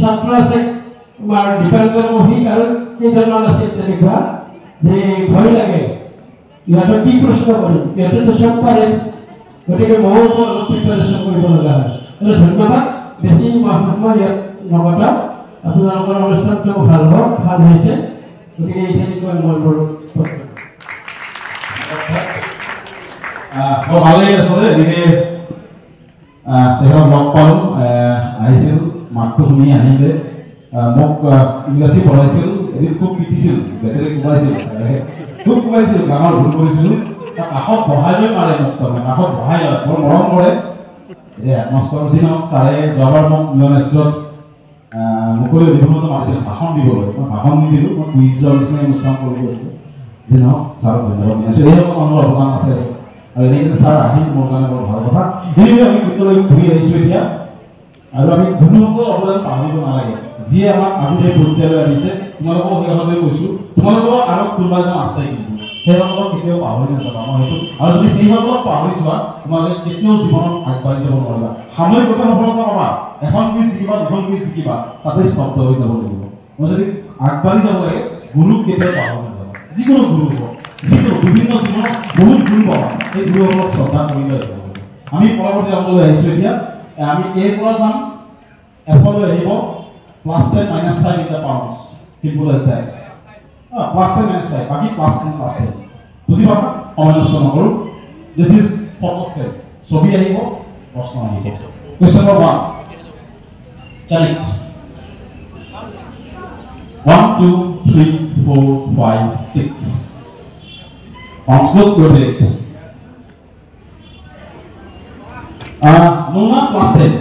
ছাত্ৰ আছে তোমাৰ দীপাংকৰ মহিক আৰু কেইজনমান আছে তেনেকুৱা, যে ভয় লাগে ইহঁতক কি প্ৰশ্ন কৰিম, ইহঁতেতো চব পাৰে। গতিকে ময়ো অলপ প্ৰিপাৰেশ্যন কৰিব লগা হয়। ধন্যবাদ। বেছি সময় ইয়াত নকটাওঁ। আপোনালোকৰ অনুষ্ঠানটো ভাল হওক, ভাল হৈছে। গতিকে এইখিনি কৈ মই মোৰ বৰ ভাল লাগি আছে এদিকে তেখেতক লগ পালোঁ আহিছিল মাতটো শুনি আহিলে মোক ইংৰাজী পঢ়াইছিল এদিন খুব পিটিছিল বেটেৰী কোবাইছিল খুব কোবাইছিল ডাঙৰ ভুল কৰিছিলোঁ কাষত বহাই লৈ মাৰে মোক তাৰমানে কাষত বহাই লয় বৰ মৰম কৰে এতিয়া হেডমাষ্টাৰ চিনক ছাৰে যোৱাবাৰ মোক মিলন স্কুলত মুকলি অধিৱেশনতো মাতিছিল ভাষণ দিবলৈ মই ভাষণ নিদিলোঁ মই কুইজৰ নিচিনাই অনুষ্ঠান কৰিব গৈছিলোঁ যি নহওক ছাৰক ধন্যবাদ জনাইছোঁ এইসকল মানুহৰ অৱদান আছে আৰু এনেকৈ ছাৰ আহিল মোৰ কাৰণে বৰ ভাল কথা এনেকৈ আমি গোটলৈ ঘূৰি আহিছোঁ এতিয়া আৰু আমি গুৰুসকলৰ অৱদান পাহৰিব নালাগে যিয়ে আমাক আজি এই পৰ্যায়লৈ আনিছে তোমালোকক সেইসকলে কৈছোঁ তোমালোকৰ আৰু কোনোবা এজন আছে কিন্তু সেইসকলক কেতিয়াও পাহৰি নাযাবা মই সেইটো আৰু যদি সেইসকলক পাহৰি যোৱা তোমালোকে কেতিয়াও জীৱনত আগবাঢ়ি যাব নোৱাৰিবা সাময়িকভাৱে সফলতা পাবা এখন কুইজ জিকিবা দুখন কুইজ জিকিবা তাতে স্তব্ধ হৈ যাব লাগিব মই যদি আগবাঢ়ি যাব লাগে গুৰুক কেতিয়াও পাহৰি নাযাবা যিকোনো গুৰু হওক যিকোনো বিভিন্ন জীৱনত বহুত গুৰু পাবা সেই গুৰুসকলক শ্ৰদ্ধা কৰি লৈ যাব লাগে আমি পৰৱৰ্তী ৰাউণ্ডলৈ আহিছোঁ এতিয়া আমি এৰ পৰা যাম এফলৈ আহিব +10 - 5 in the pounds simple as that +10 - 5 বাকি +10 +10 বুজি পাবা সময় নষ্ট নকৰোঁ দিস ইজ ফটো ফ্ৰেম ছবি আহিব প্ৰশ্ন আহিব question number 1 collect 1 2 3 4 5 6 pounds close to it Nona +10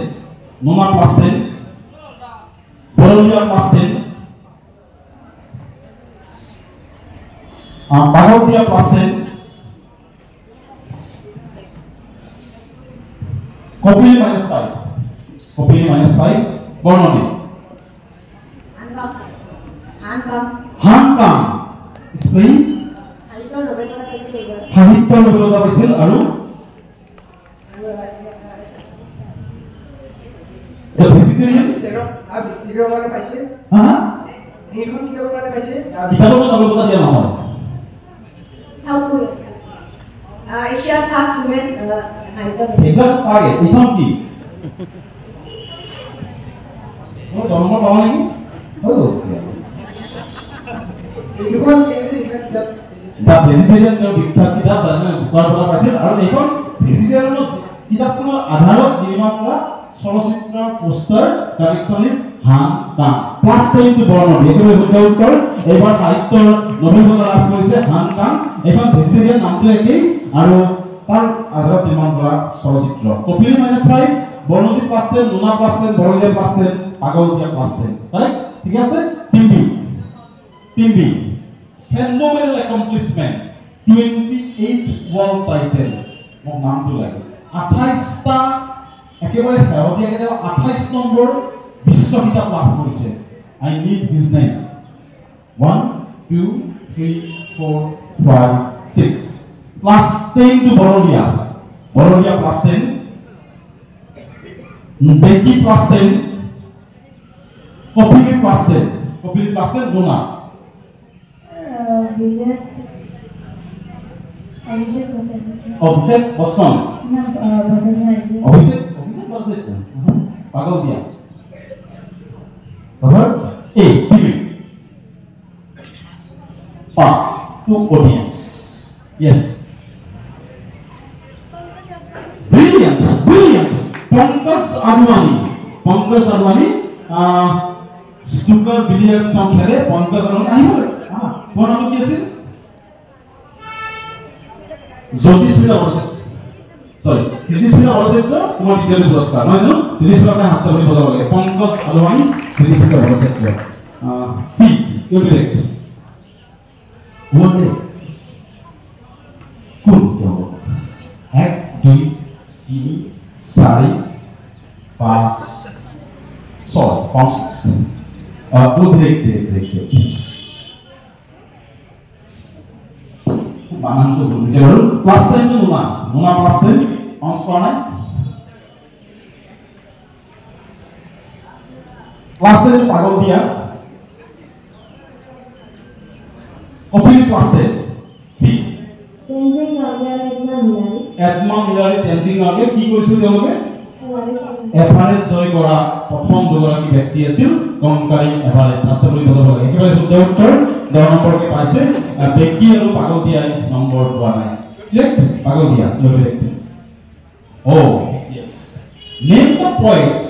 Nona +10 Borolia +10 Bagodia +10 Kopili -5 Kopili -5 Bornodi Hankam explain Sahitya Nobelota paisil aru vegetarian কাৰণে পাইছে হা এইখন কিহৰ কাৰণে পাইছে কিতাপৰ নবেলতা দিয়া নহয় South Korea. Asia first women এইবিলাক পাগে এইখন কি মই জন্ম পাওঁ নেকি হৈ গ'ল এইখন কেনেকৈ লিখা দা ভেজিটেৰিয়ান তেওঁ বিখ্যাত কিতাপ জানে বুকৰ পৰা পাইছিল আৰু এইখন ভেজিটেৰিয়ানৰ কিতাপখনৰ আধাৰত নিৰ্মাণ কৰা চলচ্চিত্ৰৰ পোষ্টাৰ কালেকশ্যন ইজ হান কাং +10 টু বৰ্ণন একেবাৰে শুদ্ধ উত্তৰ এইবাৰ সাহিত্যৰ নোবেল বঁটা লাভ কৰিছে হান কাং এখন ভেজিটেৰিয়ান নামটো একেই আৰু তাৰ আধাৰত নিৰ্মাণ কৰা চলচ্চিত্ৰ কপিলি -5 বৰ্ণতি +10 নোনা +10 বৰলীয়া +10 পাগলদিয়া +10 কাৰেক্ট ঠিক আছে টিম্বি phenomenal accomplishment 28 world title মোৰ নামটো লাগে 28টা একেবাৰে শেহতীয়া কেতিয়াবা 28 নম্বৰ বিশ্ব কিতাপ লাভ কৰিছে I need his name 1 2 3 4 5 6 +10 to Borolia +10 Beki +10 Kopili +10 Nona Abhishek Bachchan Abhishek Bachchan পাগল দিয়া তারপর এ TV pass to audience yes brilliant Pankaj Advani snooker billiards নাম খেলে পঙ্কজ আদবানি আহিব কোন নাম কি আছিল জ্যোতিস্মিতা বৰছেত্ৰী সৰি ত্ৰিদিস্মিতা বৰছেত্ৰী কুমাৰ টিচাৰ পুৰস্কাৰ নহয় জানো ত্ৰিদিস্মিতা হাত চাপৰি বজাব লাগে পঙ্কজ আদবানি ত্ৰিদিস্মিতা বৰছেত্ৰী সি ইউ ডিৰেক্ট কোনে কোন তেওঁ 1 2 3 4 5 6 5 ডিৰেক্ট বানানটো বুজিছে বাৰু +10 টো নোনা +10 অংশ কৰা নাই +10 পাগল দিয়া কপিলি +10 সি Tenzing Norgay এডমা মিলাৰী টেনজিং নৰ্গে কি কৰিছিল তেওঁলোকে এভাৰেষ্ট জয় কৰা প্ৰথম দুগৰাকী ব্যক্তি আছিল কনকাৰিং এভাৰেষ্ট আচ্ছা বুলি বুজাব লাগে একেবাৰে শুদ্ধ উত্তৰ 10 নম্বৰকে পাইছে বেকি আৰু পাগলদিয়াই নম্বৰ পোৱা নাই correct Pagladiya you correct oh yes name the poet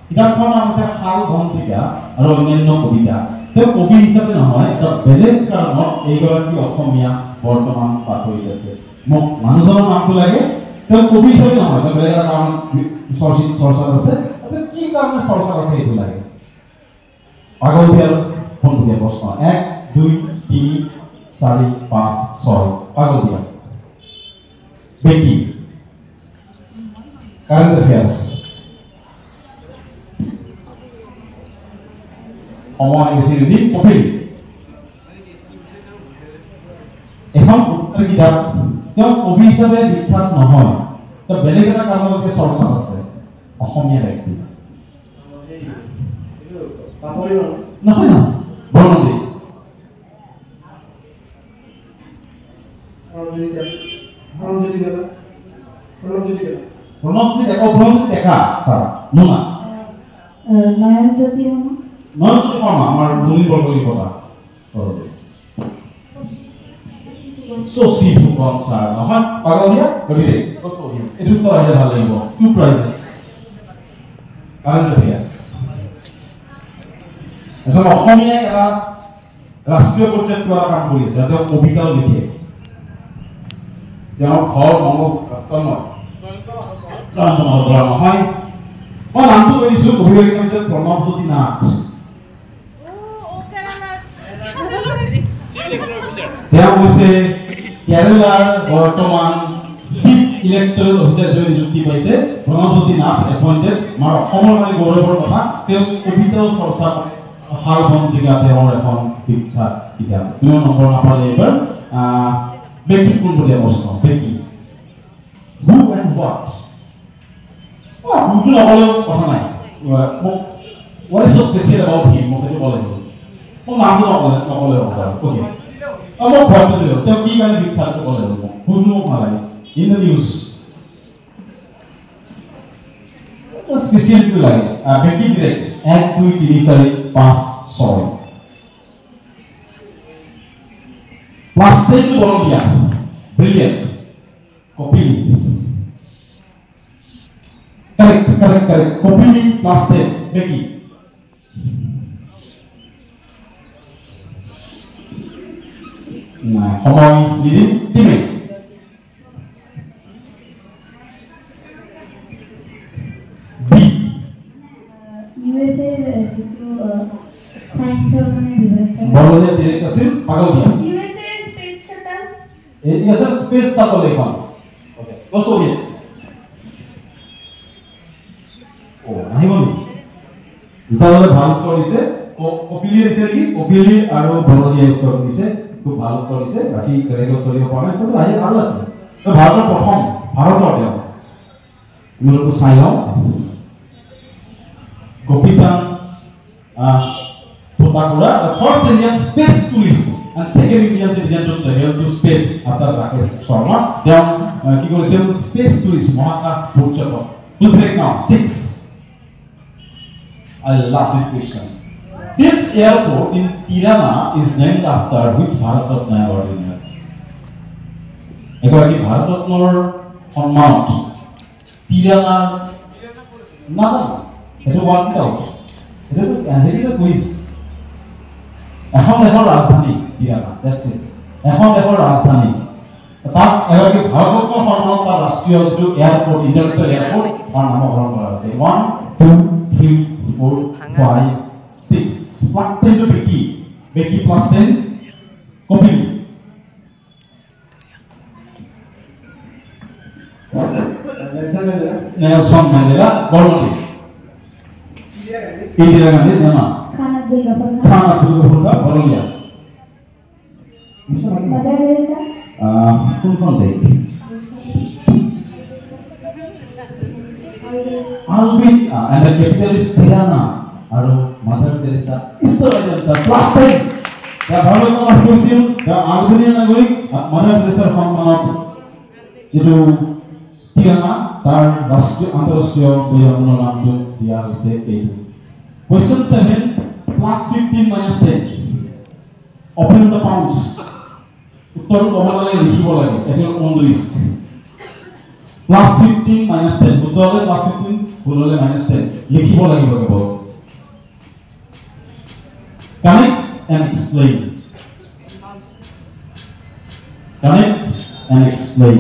কিতাপখনৰ নাম হৈছে হাল বনচিকা আৰু অন্যান্য কবিতা তেওঁ কবি হিচাপে নহয় এটা বেলেগ কাৰণত এইগৰাকী অসমীয়া বৰ্তমান পাহৰি আছে মোক মানুহজনৰ নামটো লাগে তেওঁ কবি হিচাপে নহয় তেওঁ বেলেগ এটা কাৰণ চৰ্চাত আছে তেওঁ কি কাৰণে চৰ্চাত আছে এইটো লাগে পাগলদিয়াৰ পোনপটীয়া প্ৰশ্ন 1 2 3 4 5 6 পাগলদিয়া বেকি কারেন্ট অ্যাফেয়ার্স সময় বেশি রিডিং কপিল এখন কিতাপ তেওঁ কবি হিচাপে বিখ্যাত নহয় তেওঁ বেলেগ এটা কাৰণতে চৰ্চাত আছে অসমীয়া ব্যক্তি নহয় না বৰ্ণদে প্ৰণৱজ্যোতি ডেকা ছাৰ নোনা নয়নজ্যোতি শৰ্মা নয়নজ্যোতি শৰ্মা আমাৰ মুনি বৰকলি কথা so sweet ফুকন ছাৰ নহয় পাগলীয়া গতিকে কষ্ট অডিয়েন্স এইটো উত্তৰ আহিলে ভাল লাগিব 2 prizes কাৰেণ্ট এফেয়াৰ্ছ এজন অসমীয়াই এটা ৰাষ্ট্ৰীয় পৰ্যায়ত কিবা এটা কাম কৰি আছে তেওঁ কবিতাও লিখে তেওঁৰ ঘৰ নহয় মই নামটো কৈছোঁ কবিতাৰ যে প্ৰণৱজ্যোতি নাথ তেওঁ হৈছে কেৰালাৰ বৰ্তমান চিফ ইলেক্টৰেল অফিচাৰ হিচাপে নিযুক্তি পাইছে প্ৰণৱজ্যোতি নাথ এপইণ্টেড আমাৰ অসমৰ কাৰণে গৌৰৱৰ কথা তেওঁ কবিতাও চৰ্চা কৰে হাল বনচিকা তেওঁৰ এখন বিখ্যাত কিতাপ কোনো নম্বৰ নাপালে এইবাৰ বেকি কোনপটীয়া প্ৰশ্ন বেকি who and what who নকলেও কথা নাই what is so special about him মোক সেইটো ক'লে হ'ল মোৰ নামটো নকলে হ'ব অ'কে মই ভয়টো দিলোঁ তেওঁ কি কাৰণে বিখ্যাত ক'লে হ'ল মোক মোক নালাগে ইন দ্য নিউজ স্পেচিয়েলিটি লাগে বেকি direct 1 2 3 4 5 6 Plus 10 to Bologna. Brilliant. Kopili. Correct. Kopili plus 10. Becky. Nah, সময় দিদি টিমে বি ইউএসএ যেটো সায়েন্সৰ মানে বিভাগ বৰলিয়া ডিৰেক্ট আছিল Pagladiya USA space shuttle USA space shuttle এখন ওকে কষ্ট অডিয়েন্স ও আহিবনি দুটালে ভাল কৰিছে কপিলি দিছে নেকি কপিলি আৰু বৰলিয়া উত্তৰ দিছে খুব ভাল উত্তৰ দিছে বাকি ক্ৰেডিট কৰিব পৰা নাই কিন্তু আহি ভাল আছে তো ভাৰতৰ প্ৰথম ভাৰতৰ তেওঁ মূলটো চাই লওঁ Gopisan Putakura, the first Indian space tourist and second Indian citizen to travel to space after Rakesh Sharma. Then, space tourist Mohaka Purchapa. Who's right now? 6. I love this question. This airport in Tirana is named after which Bharat Ratna award winner? Egoraki Bharat Ratnor on Mount Tirana Nazama. It will work out. It is a quiz. এখন দেশৰ ৰাজধানী টিৰানা দ্যাটস ইট এখন দেশৰ ৰাজধানী তাত এগৰাকী ভাৰতৰত্ন সন্মানত তাৰ ৰাষ্ট্ৰীয় যিটো এয়াৰপৰ্ট ইণ্টাৰনেশ্যনেল এয়াৰপৰ্ট তাৰ নামকৰণ কৰা হৈছে 1 2 3 4 5 6 plus 10 to Beki plus 10 Kapil Nelson Mandela বর্মটি Indira Gandhi nama Khan Abdul Ghaffar Khan Abdul Ghaffar Bologna Mother Teresa কোনখন দেশ Albin and the capital is Tirana আৰু Mother Teresa is the right answer plus 10 the ভাৰতৰ নাম কৈছিল the Albanian নাগৰিক Mother Teresa সন্মানত যিটো টিৰানা তাৰ ৰাষ্ট্ৰীয় আন্তঃৰাষ্ট্ৰীয় বিমানৰ নামটো দিয়া হৈছে এইটো Question 7 plus 15 minus 10. Open the pounds. উত্তৰটো ক'ব লাগে লিখিব লাগে at your own risk. Plus 15 minus 10. উত্তৰ হ'লে plus 15, ভুল হ'লে minus 10. লিখিব লাগিব কেৱল. Connect and explain. Connect and explain.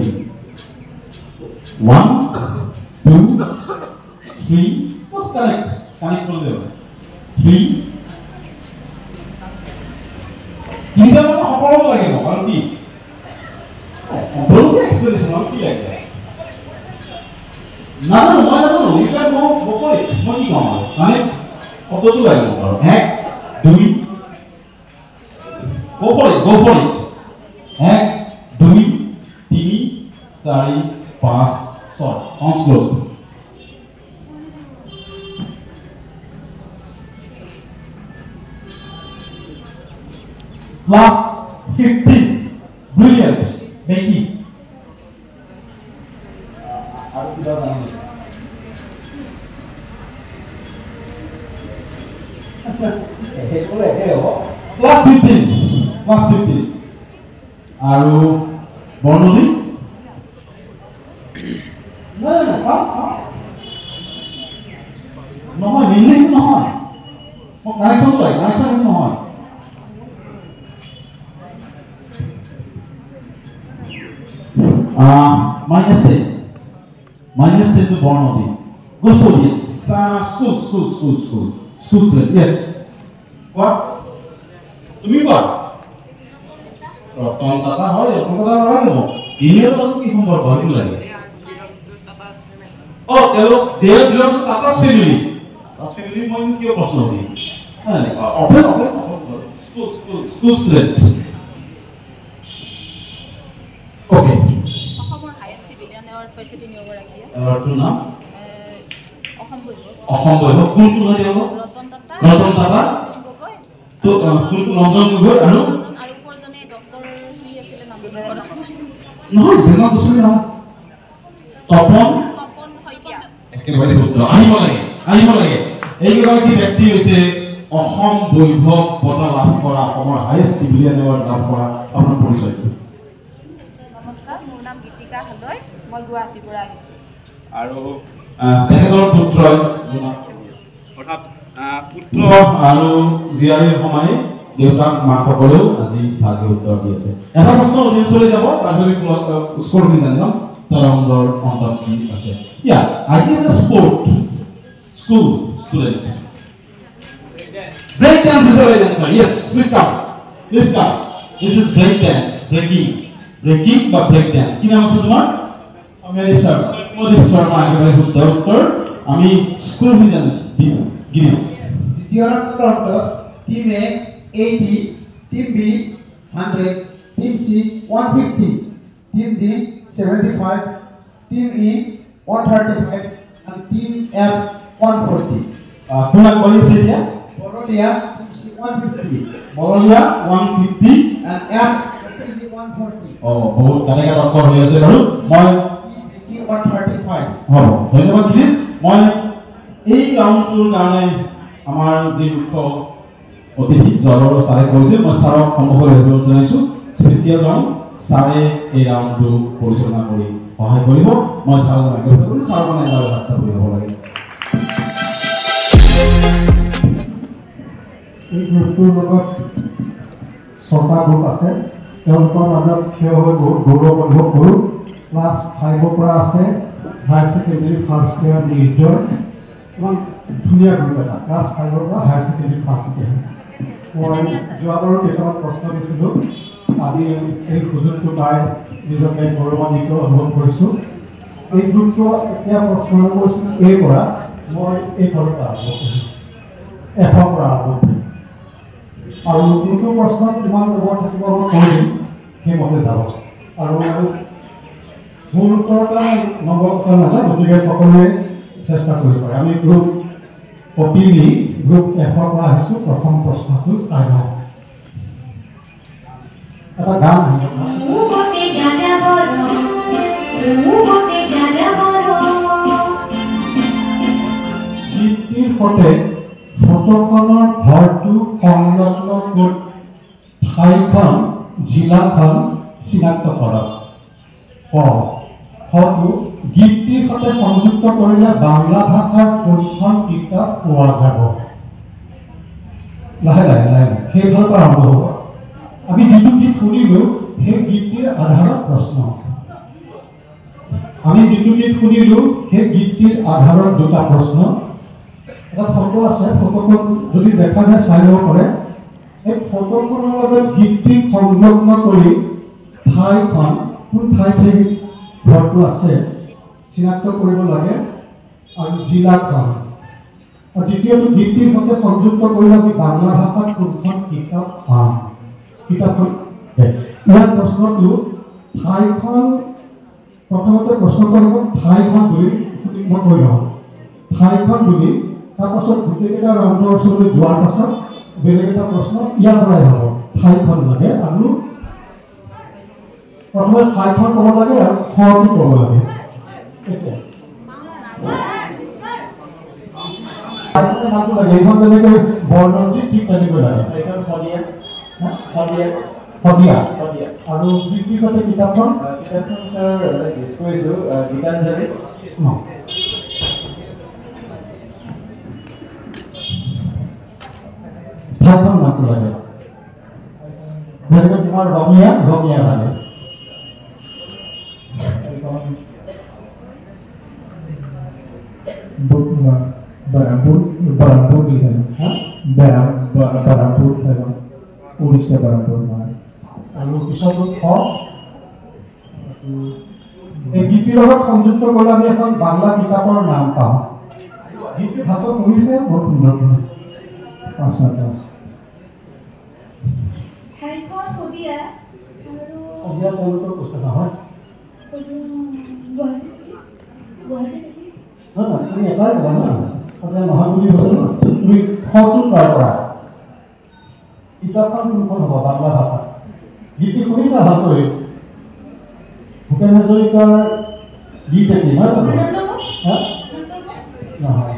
1, 2, 3. Just connect. Connect করলে হবে. 3. হিসাব মতো সকলো লাগিব আৰু কি বলকে এক্সপ্লেনেশন আৰু কি লাগে নাজানো মই নাজানো এটা মই বকৰি মই কি কম আৰু মানে কতটো লাগিব আৰু 1 2 go for it 1 2 3 4 5 6 count close plus 15 brilliant Becky plus 15 আৰু বৰ্ণলি না চাওক নহয় ইংলিছ নহয় মই কানেকশ্যন নহয় minus 10 to born only. Go school, yes. School student, yes. What? To me what? Ratan Tata hoy, no. Here also ki homework hoy lage. Oh, they belong to Tata's family. Tata's family moi ki প্রশ্ন hobi. Open. School student. Okay. তোৰ নাম অসম বৈভৱ কোনটো হয় দিব ৰতন টাটা তো কোনটো ৰঞ্জন গগৈ আৰু পৰজনে ডক্টৰ কি আছিল নাম নহয় জেনা বসুনি নহয় তপন শইকীয়া একেবাৰে শুদ্ধ আহিব লাগে এইগৰাকী ব্যক্তি হৈছে অসম বৈভৱ বঁটা লাভ কৰা অসমৰ হাইয়েষ্ট চিভিলিয়ান এৱাৰ্ড লাভ কৰা আপোনাৰ পৰিচয় নমস্কাৰ মোৰ নাম গীতিকা হালৈ মই গুৱাহাটীৰ পৰা আহিছোঁ আৰু তেখেতৰ পুত্ৰ অৰ্থাৎ পুত্ৰ আৰু জীয়াৰীৰ সমানে দেউতাক মাকসকলেও আজি ভালকৈ উত্তৰ দি আছে এটা প্ৰশ্ন অডিয়েন্সলৈ যাব তাৰপিছত স্কোৰখিনি জানি ল'ম তৰংগৰ অন্তত কি আছে yeah I did a sport school student break dance is the right answer yes please come this is break dance breaking বা ব্ৰেক ডান্স কি নাম আছে তোমাৰ Ameri sir, Modi Sharma একেবারে শুদ্ধ উত্তর আমি স্কুল হি জানি গিরিশ দ্বিতীয় অন্তত team A 80 team B 100 team C 150 team D 75 team E 135 and team F 140 কোনা কলেজ এতিয়া বড়লিয়া টিম সি 150 বড়লিয়া 150 and এফ 140 বহুত কালেকা টক্কৰ হৈ আছে বাৰু মই 135 হ'ব ধন্যবাদ প্লিজ মই এই ৰাউণ্ডটোৰ কাৰণে আমাৰ যি মুখ্য অতিথি জলৰ ছাৰে কৈছিল মই ছাৰক সন্মুখলৈ আহিবলৈ জনাইছোঁ স্পেচিয়েল ৰাউণ্ড ছাৰে এই ৰাউণ্ডটো পৰিচালনা কৰি সহায় কৰিব মই ছাৰক আগ্ৰহ কৰি ছাৰ মানে এটা ভাষা কৰি হ'ব লাগে এই গ্ৰুপটোৰ লগত 6টা গ্ৰুপ আছে তেওঁলোকৰ মাজত থিয় হৈ বহুত গৌৰৱ অনুভৱ কৰোঁ ক্লাছ 5 পৰা আছে হায়াৰ ছেকেণ্ডেৰী ফাৰ্ষ্ট ইয়াৰ নিৰ্জয় এবং ধুনীয়া গ্ৰুপ এটা ক্লাছ 5 পৰা হায়াৰ ছেকেণ্ডেৰী ফাৰ্ষ্ট ইয়াৰ মই যোৱাবাৰো কেইটামান প্ৰশ্ন দিছিলোঁ আজি এই সুযোগটো পাই নিজকে গৌৰৱান্বিত অনুভৱ কৰিছোঁ এই গ্ৰুপটো এতিয়া প্ৰশ্ন কৰিছোঁ এ পৰা মই এই ঘৰৰ পৰা আৰম্ভ কৰিছোঁ এফৰ পৰা আৰম্ভ কৰিছোঁ আৰু কোনটো প্ৰশ্নত কিমান নম্বৰ থাকিব মই কৰিম সেইমতে যাব আৰু ভুল উত্তৰৰ কাৰণে নম্বৰ নাযায় গতিকে সকলোৱে চেষ্টা কৰিব পাৰে আমি গ্ৰুপ কপিলি গ্ৰুপ এফৰ পৰা আহিছোঁ প্ৰথম প্ৰশ্নটো চাই লওঁ এটা গান গীতটিৰ সতে ফটোখনৰ ঘৰটো সংলগ্ন ঠাইখন জিলাখন চিনাক্ত কৰক। খটো গীতটিৰ সৈতে সংযুক্ত কৰিলে বাংলা ভাষাৰ কোনখন কিতাপ পোৱা যাব? লাহে লাহে লাহে সেইফালৰ পৰা আৰম্ভ হ'ব। আমি যিটো গীত শুনিলোঁ সেই গীতটিৰ আধাৰত প্ৰশ্ন। আমি যিটো গীত শুনিলোঁ সেই গীতটিৰ আধাৰত দুটা প্ৰশ্ন। এটা ফটো আছে, ফটোখন যদি দেখা যায় চাই ল'ব পাৰে। এই ফটোখনৰ লগত গীতটিক সংলগ্ন কৰি ঠাইখন কোন ঠাইত সেই ঘৰটো আছে চিনাক্ত কৰিব লাগে আৰু জিলাখন। আৰু দ্বিতীয়টো গীতটিৰ সৈতে সংযুক্ত কৰিলে আমি বাংলা ভাষাত কোনখন কিতাপ পাম? কিতাপখন ইয়াৰ প্ৰশ্নটো ঠাইখন, প্ৰথমতে প্ৰশ্নটো হ'ব ঠাইখন বুলি মই কৈ লওঁ। ঠাইখন বুলি তাৰপাছত গোটেইকেইটা ৰাউণ্ডৰ ওচৰলৈ যোৱাৰ পাছত বেলেগ এটা প্ৰশ্ন ইয়াৰ পৰাই হ'ব। ঠাইখন লাগে আৰু প্ৰথমে ঠাইখন ক'ব লাগে আৰু খটো ক'ব লাগে। ঠাইখনৰ নামটো লাগে। এইখন যেনেকৈ বৰ্ণটি ঠিক তেনেকৈ লাগে। শদিয়া আৰু গীতটিৰ সৈতে কিতাপখন স্যাৰ গেছ কৰিছোঁ গীতাঞ্জলি। ঠাইখন নামটো লাগে। যেনেকৈ তোমাৰ ৰঙিয়া লাগে। Barangpur di sana. Barangpur sana. Ulisnya Barangpur mana? আৰু পিছতো এই গীতটিৰ লগত সংযুক্ত কৰিলে আমি এখন বাংলা কিতাপৰ নাম পাম। গীতটি ভালকৈ শুনিছে? বহুত সুন্দৰ। তেওঁলোকৰ কৈছে নহয় তুমি এটাই ক'বা না, নহয় বুলি হ'ল তুমি খটো ট্ৰাই কৰা। কিতাপখন কোনখন হ'ব বাংলা ভাষাত? গীতটি শুনিছা ভালকৈ? ভূপেন হাজৰিকাৰ গীত এটি নহয় জানো? নহয়,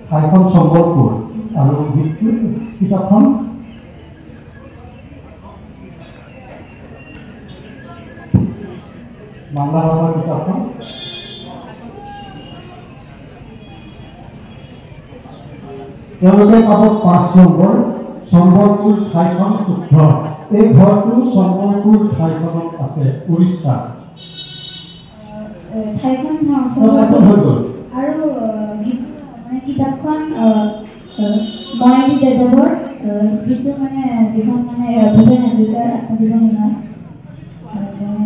ঠাইখন সম্বলপুৰ আৰু গীতটো কিতাপখন বাংলা ভাষাৰ কিতাপখন তেওঁলোকে পাব 5 নম্বৰ। সম্বলপুৰ ঠাইখন শুদ্ধ। এই ঘৰটো সম্বলপুৰ ঠাইখনত আছে, উৰিষ্যা। ঠাইখন হৈ গ'ল। আৰু মানে কিতাপখন মৰাণী যাদৱৰ যিটো মানে যিখন মানে ভূপেন হাজৰিকাৰ আত্মজীৱনী হয়।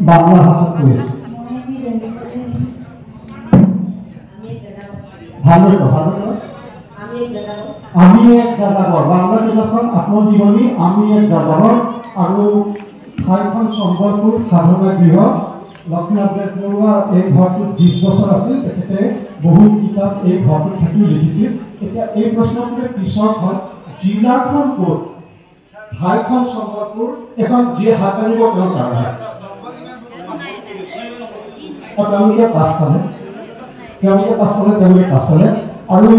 বাংলা ভাষাত কৈ আছে। আমি এক যাযাবৰ বাংলা কিতাপখন আত্মজীৱনী আমি এক যাযাবৰ আৰু ঠাইখন সম্বলপুৰ সাধনা গৃহ। লক্ষ্মীনাথ বেজবৰুৱা এই ঘৰটোত 20 বছৰ আছিল। তেখেতে বহু কিতাপ এই ঘৰটোত থাকি লিখিছিল। এতিয়া এই প্ৰশ্নটোৱে পিছৰ হয় জিলাখন ক'ত? ঠাইখন সম্বলপুৰ। এখন যিয়ে হাত আনিব তেওঁৰ কাৰণে তেওঁলোকে পাছ পালে আৰু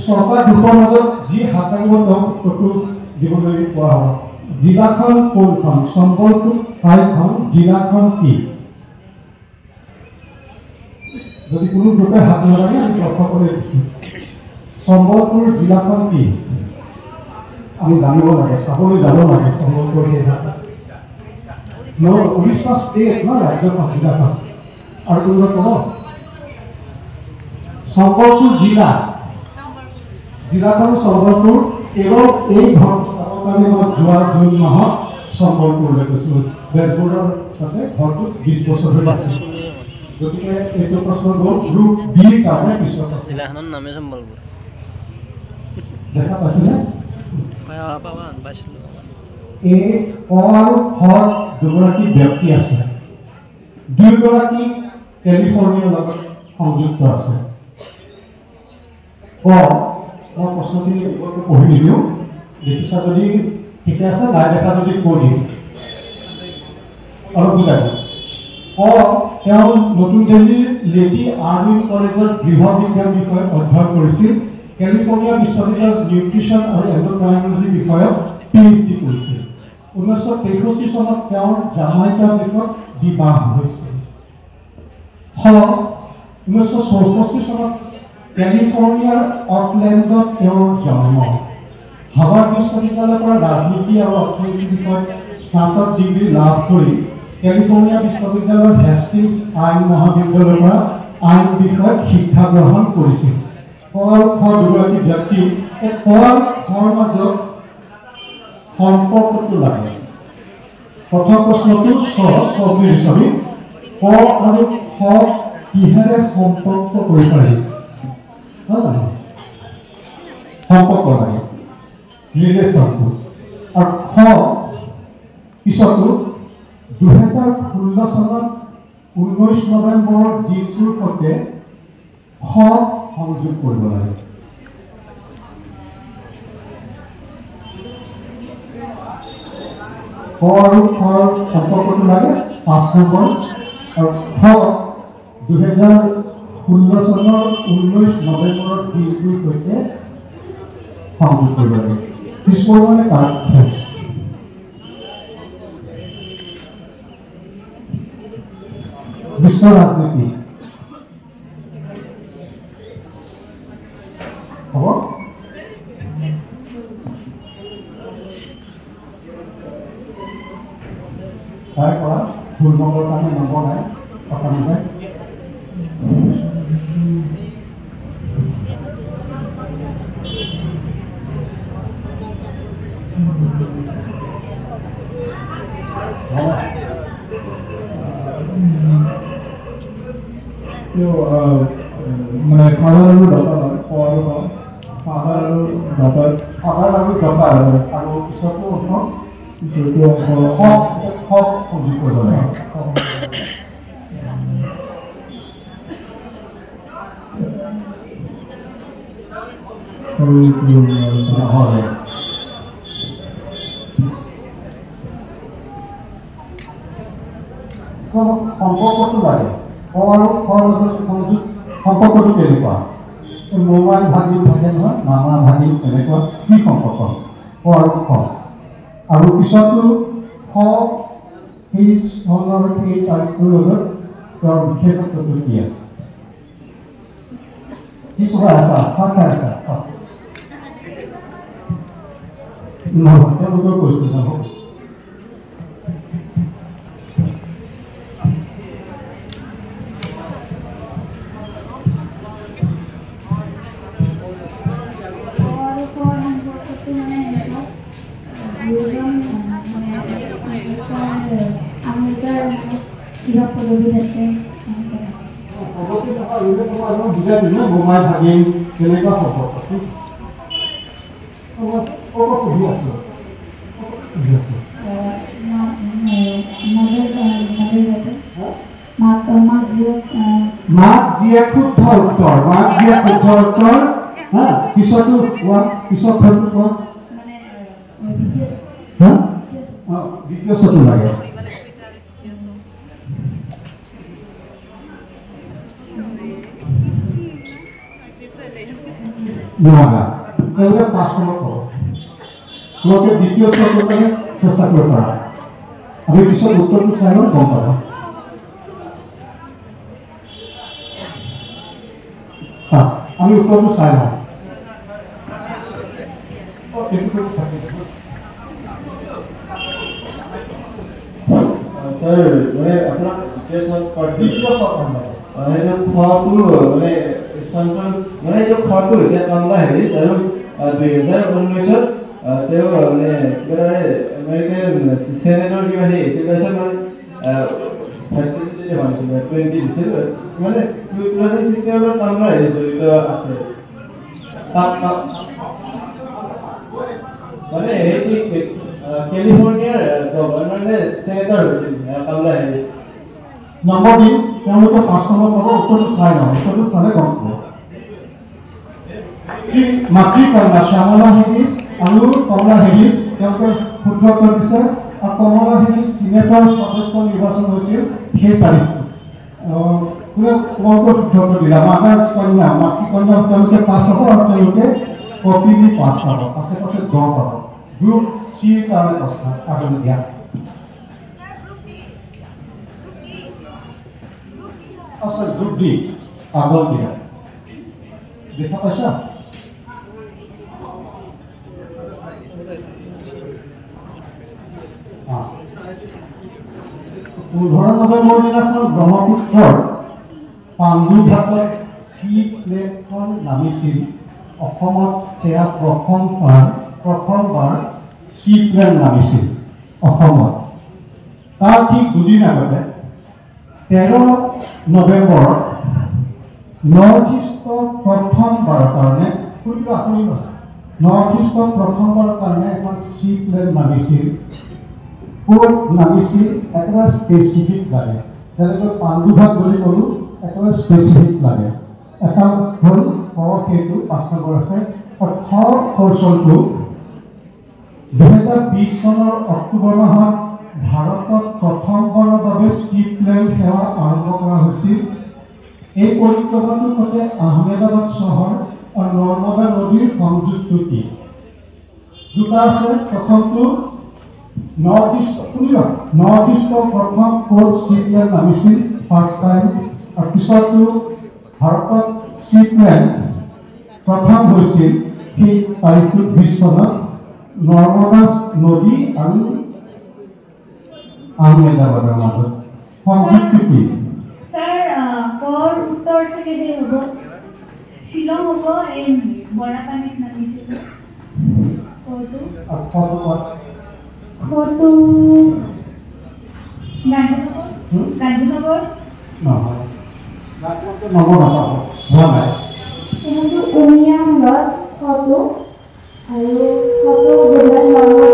চৰকাৰ দুখৰ মাজত যি হাত দাঙিব তেওঁক উত্তৰটো দিবলৈ কোৱা হ'ব। জিলাখন কোনখন? সম্বলপুৰ ঠাইখন জিলাখন কি? যদি কোনো গ্ৰুপে হাত নালাগে আমি লক্ষ্য কৰি দিছোঁ। সম্বলপুৰ জিলাখন কি? আমি জানিব লাগে, চাবলৈ যাব লাগে। সম্বলপুৰ উৰিষ্যা ষ্টেট ন, ৰাজ্যখন জিলাখন। আৰু কোনোবা ক'ব সম্বলপুৰ জিলাখন সম্বলপুৰ। কেৱল এই ঘৰ চাবৰ কাৰণে মই যোৱা জুন মাহত সম্বলপুৰলৈ গৈছিলোঁ। বেজবৰুৱাৰ তাতে ঘৰটোত 20 বছৰ ধৰি আছিল। গতিকে এইটো প্ৰশ্ন গ'ল গ্ৰুপ বিৰ কাৰণে। পিছৰ জিলাখনৰ নামে সম্বলপুৰ। দেখা পাইছেনে? এই ক আৰু খ দুগৰাকী ব্যক্তি আছে। দুয়োগৰাকী কেলিফৰ্ণিয়াৰ লগত সংযুক্ত আছে। মই প্ৰশ্নখিনি পঢ়ি নিদিওঁ, দেখিছা যদি ঠিকে আছে, নাই দেখা যদি কৈ দিম, অলপ বুজাই দিম। তেওঁ নতুন দিল্লীৰ লেডি আৰ্মিন কলেজত গৃহ বিজ্ঞান বিষয়ত অধ্যয়ন কৰিছিল। কৰিছিল কেলিফৰ্ণিয়া বিশ্ববিদ্যালয়ত নিউট্ৰিশ্যন আৰু এণ্ডক্ৰাইনলজি বিষয়ত PhD কৰিছিল 1963 চনত তেওঁৰ জামাইকা দেশত বিবাহ হৈছিল 1964 চনত কেলিফৰ্ণিয়াৰ অকলেণ্ডত তেওঁৰ জন্ম হাৰ্ভাৰ্ড বিশ্ববিদ্যালয়ৰ পৰা ৰাজনীতি আৰু অৰ্থনীতি বিষয়ত স্নাতক ডিগ্ৰী লাভ কৰি কেলিফৰ্ণিয়া বিশ্ববিদ্যালয়ৰ হেষ্টিংছ আইন মহাবিদ্যালয়ৰ পৰা আইন বিষয়ত শিক্ষা গ্ৰহণ কৰিছিল দুগৰাকী ব্যক্তি খৰ মাজত সম্পৰ্কটো লাগে প্ৰথম প্ৰশ্নটো ছবি ক আৰু খ কিহেৰে সম্পৰ্ক কৰিব পাৰি সম্পৰ্ক লাগে ৰিলেশ্যনটো আৰু খ পিছতো 2016 চনত 19 নৱেম্বৰৰ দিনটোৰ সৈতে খ সংযোগ কৰিব লাগে খ আৰু খৰ সম্পৰ্কটো লাগে 5 নম্বৰ আৰু খ 2016 চনৰ 19 নৱেম্বৰৰ দিনটোৰ সৈতে সংযোগ কৰিব লাগে কিছু পৰিমাণে কাৰেক্ট বিশ্ব ৰাজনীতি হ'ব তাই পৰা ভুল নম্বৰৰ কাৰণে নম্বৰ নাই কথা নাযায় মানে ফাদাৰ আৰু ডটাৰ ফাদাৰ আৰু ডটাৰ আৰু পিছতো সংযোগ কৰিব লাগে সম্পৰ্কটো লাগে ক আৰু খৰ মাজত সংযোগ সম্পৰ্কটো কেনেকুৱা মোমাই ভাগি থাকে নহয় মামা ভাগি তেনেকুৱা কি সম্পৰ্ক ক আৰু খ আৰু পিছতো খ সেই ধৰণৰ এই তাৰিখটোৰ লগত তেওঁৰ বিশেষত্বটো কি আছে কি চলাই আছা চাহ খাই আছা নহয় তেওঁলোকেও কৈছিল নহ'ব মোমাই ভাগিন তেনেকুৱা সম্পৰ্ক সুধি আছো মাক জীয়েক শুদ্ধ উত্তৰ পিছতো কোৱা পিছত কোৱা দ্বিতীয় চতু লাগে নোৱাৰা তেওঁলোকে 5 নম্বৰ ক'ব তোমালোকে দ্বিতীয় চতুৰ কাৰণে চেষ্টা কৰিব পাৰা আমি পিছত উত্তৰটো চাই লওঁ গম পাবা আমি উত্তৰটো চাই লওঁ सर মানে আপোনাক টেস্ট দ্বিতীয় চতুৰ মানে খোৱাটো মানে সঞ্চল মানে এইটো খোৱাটো হৈছে কমলা হেৰিছ আৰু 2019 তেওঁ মানে আমেৰিকান সেনেটৰ কিবা সেই চিলেকশ্যন মানে ফাৰ্ষ্ট যে ভাবিছিল 20 দিছিল মানে 2016 ৰ কমলা হেৰিছ জড়িত আছে মানে এই কেলিফৰ্ণিয়াৰ গভৰ্ণৰে সেনেটৰ হৈছিল কমলা হেৰিছ নম্বৰ দিন তেওঁলোকে 5 নম্বৰ পাব উত্তৰটো চাই লওঁ উত্তৰটো চালে গম পাব মাতৃকন্যা শ্যামলা হেৰিছ আৰু কমলা হেৰিছ তেওঁলোকে শুদ্ধ উত্তৰ দিছে আৰু কমলা হেৰিছ চিনেটৰ সদস্য নিৰ্বাচন হৈছিল সেই তাৰিখটো তোমালোকৰ শুদ্ধ কৰি দিলা মাতাৰ কন্যা মাতৃ কন্যা তেওঁলোকে 5 পাব আৰু তেওঁলোকে কপি দি 5 পাব পাছে 10 পাব গ্ৰুপ চিৰ কাৰণে প্ৰশ্ন আগলৈ দিয়া আচ্ছা গ্ৰুপ ডি আগল দিয়া দেখা পাইছা নৱেম্বৰ দিনাখন ব্ৰহ্মপুত্ৰৰ পাণ্ডুঘাটত চি প্লেটখন নামিছিল অসমত সেয়া প্ৰথমবাৰ চি প্লেন নামিছিল অসমত তাৰ ঠিক দুদিন আগতে 13 নৱেম্বৰত নৰ্থ ইষ্টৰ প্ৰথমবাৰৰ কাৰণে নৰ্থ ইষ্টৰ প্ৰথমবাৰৰ কাৰণে এখন চি প্লেন নামিছিল ক'ত নামিছিল একেবাৰে স্পেচিফিক লাগে যেনেকৈ পাণ্ডুঘাট বুলি ক'লোঁ একেবাৰে স্পেচিফিক লাগে এটা হ'ল সেইটো 5 নম্বৰ আছে আৰু কৌশলটো 2020 চনৰ অক্টোবৰ মাহত ভাৰতত প্ৰথমবাৰৰ বাবে চি প্লেন সেৱা আৰম্ভ কৰা হৈছিল এই পৰিক্ৰমাটোৰ সৈতে আহমেদাবাদ চহৰ আৰু নৰ্মদা নদীৰ সংযোগটো কি দুটা আছে প্ৰথমটো নৰ্থ ইষ্টৰ প্ৰথম ক'ত চি প্লেন নামিছিল ফাৰ্ষ্ট টাইম আৰু পিছতো ভাৰতত চি প্লেন প্ৰথম হৈছিল সেই তাৰিখটো 20 চনত নৰ্মদা নদী আৰু আহমেদাবাদৰ মাজত সংযুক্তি কি স্যার কর উত্তর থেকে দিয়ে হবো শিলং হবো এই বড়াপানিত নামিছিল কত গান্ধীনগর উমিয়ামূলত কত আৰু কত বোলে নৰ্মদা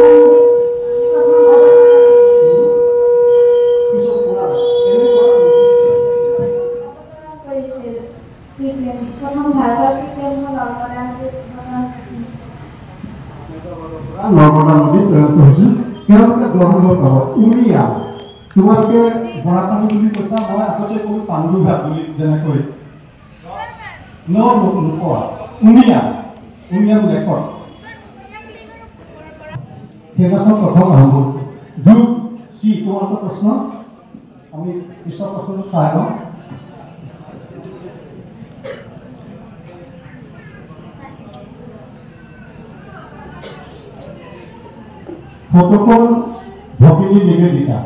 নৰ্মদা নদী প্ৰেৰণ হৈছিল তেওঁলোকে গ্ৰহণ পাব উমিয়া তোমালোকে বৰাপানী বুলি কৈছা মই আগতে ক'লো পাণ্ডুঘাট বুলি যেনেকৈ নোপোৱা উমিয়া লেখত সেইদিনাখন প্ৰথম আৰম্ভ গ্ৰুপ চি তোমালোকৰ প্ৰশ্ন আমি পিছৰ প্ৰশ্নটো চাই লওঁ ফটোখন ভগিনী নিবেদিতা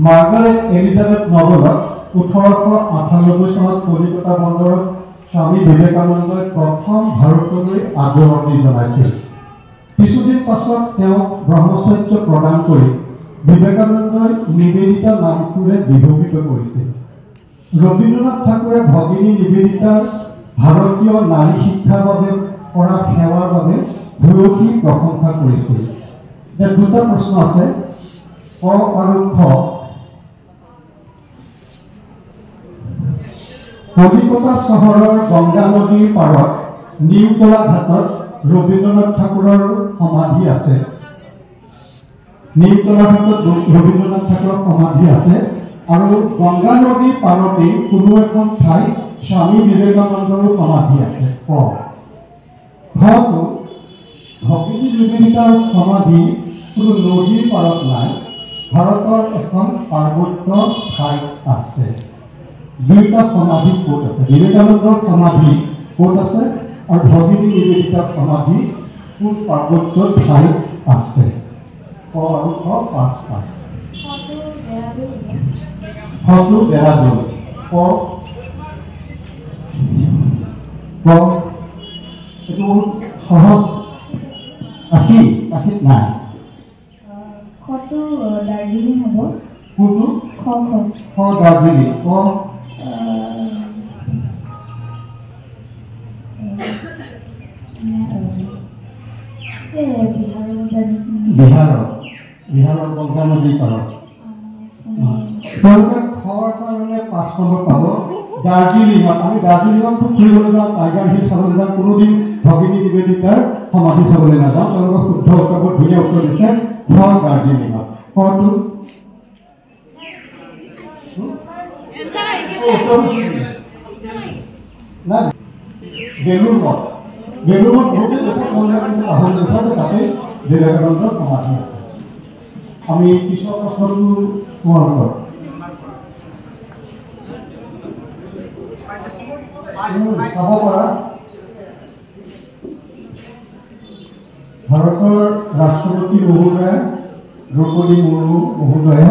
মাৰ্গাৰেট এলিজাবেথ নভেলত 1898 চনত কলিকতা বন্দৰত স্বামী বিবেকানন্দই প্ৰথম ভাৰতলৈ আদৰণি জনাইছিল কিছুদিন পাছত তেওঁক ব্ৰহ্মচৰ্য প্ৰদান কৰি বিবেকানন্দই নিবেদিতা নামটোৰে বিভূষিত কৰিছিল ৰবীন্দ্ৰনাথ ঠাকুৰে ভগিনী নিবেদিতাৰ ভাৰতীয় নাৰী শিক্ষাৰ বাবে কৰা সেৱাৰ বাবে ভূয়সী প্ৰশংসা কৰিছিল যে দুটা প্ৰশ্ন আছে ক আৰু খ কলিকতা চহৰৰ গংগা নদীৰ পাৰত নিমতলা ঘাটত ৰবীন্দ্ৰনাথ ঠাকুৰৰ সমাধি আছে নিমতলা ঘাটত ৰবীন্দ্ৰনাথ ঠাকুৰৰ সমাধি আছে আৰু গংগা নদীৰ পাৰতে কোনো এখন ঠাইত স্বামী বিবেকানন্দৰো সমাধি আছে ক খটো ভগিনী নিবেদিতাৰ সমাধি কোনো নদীৰ পাৰত নাই ভাৰতৰ এখন পাৰ্বত্য ঠাইত আছে দুইটা সমাধি ক'ত আছে বিবেকানন্দৰ সমাধি ক'ত আছে আৰু ভগিনী নিবেদিতাৰ সমাধি কোন পাৰ্বত্য ঠাইত আছে ক আৰু খ 5 খটো দেৰাদুন ক এইটো সহজ আশীত নাই কত দাৰ্জিলিং হবো কোনটো খ দাৰ্জিলিং ক বিহাৰৰ গংগা নদীৰ পাৰত তেওঁলোকে খৰ কাৰণে 5 নম্বৰ পাব দাৰ্জিলিঙত আমি দাৰ্জিলিঙত ফুৰিবলৈ যাওঁ টাইগাৰ হিল চাবলৈ যাওঁ কোনোদিন ভগিনী নিবেদিতাৰ সমাধি চাবলৈ নাযাওঁ তেওঁলোকে শুদ্ধ উত্তৰ বৰ ধুনীয়া উত্তৰ দিছে খৰ দাৰ্জিলিঙত খটো না বেলুৰ মঠ বহুতে কৈছে কল্যাণ আহোম দেশত তাতে বিবেকানন্দৰ সমাধি আছে আমি পিছৰ প্ৰশ্নটো তোমালোকৰ চাব পৰা ভাৰতৰ ৰাষ্ট্ৰপতি মহোদয় দ্ৰৌপদী মুৰ্মু মহোদয়ে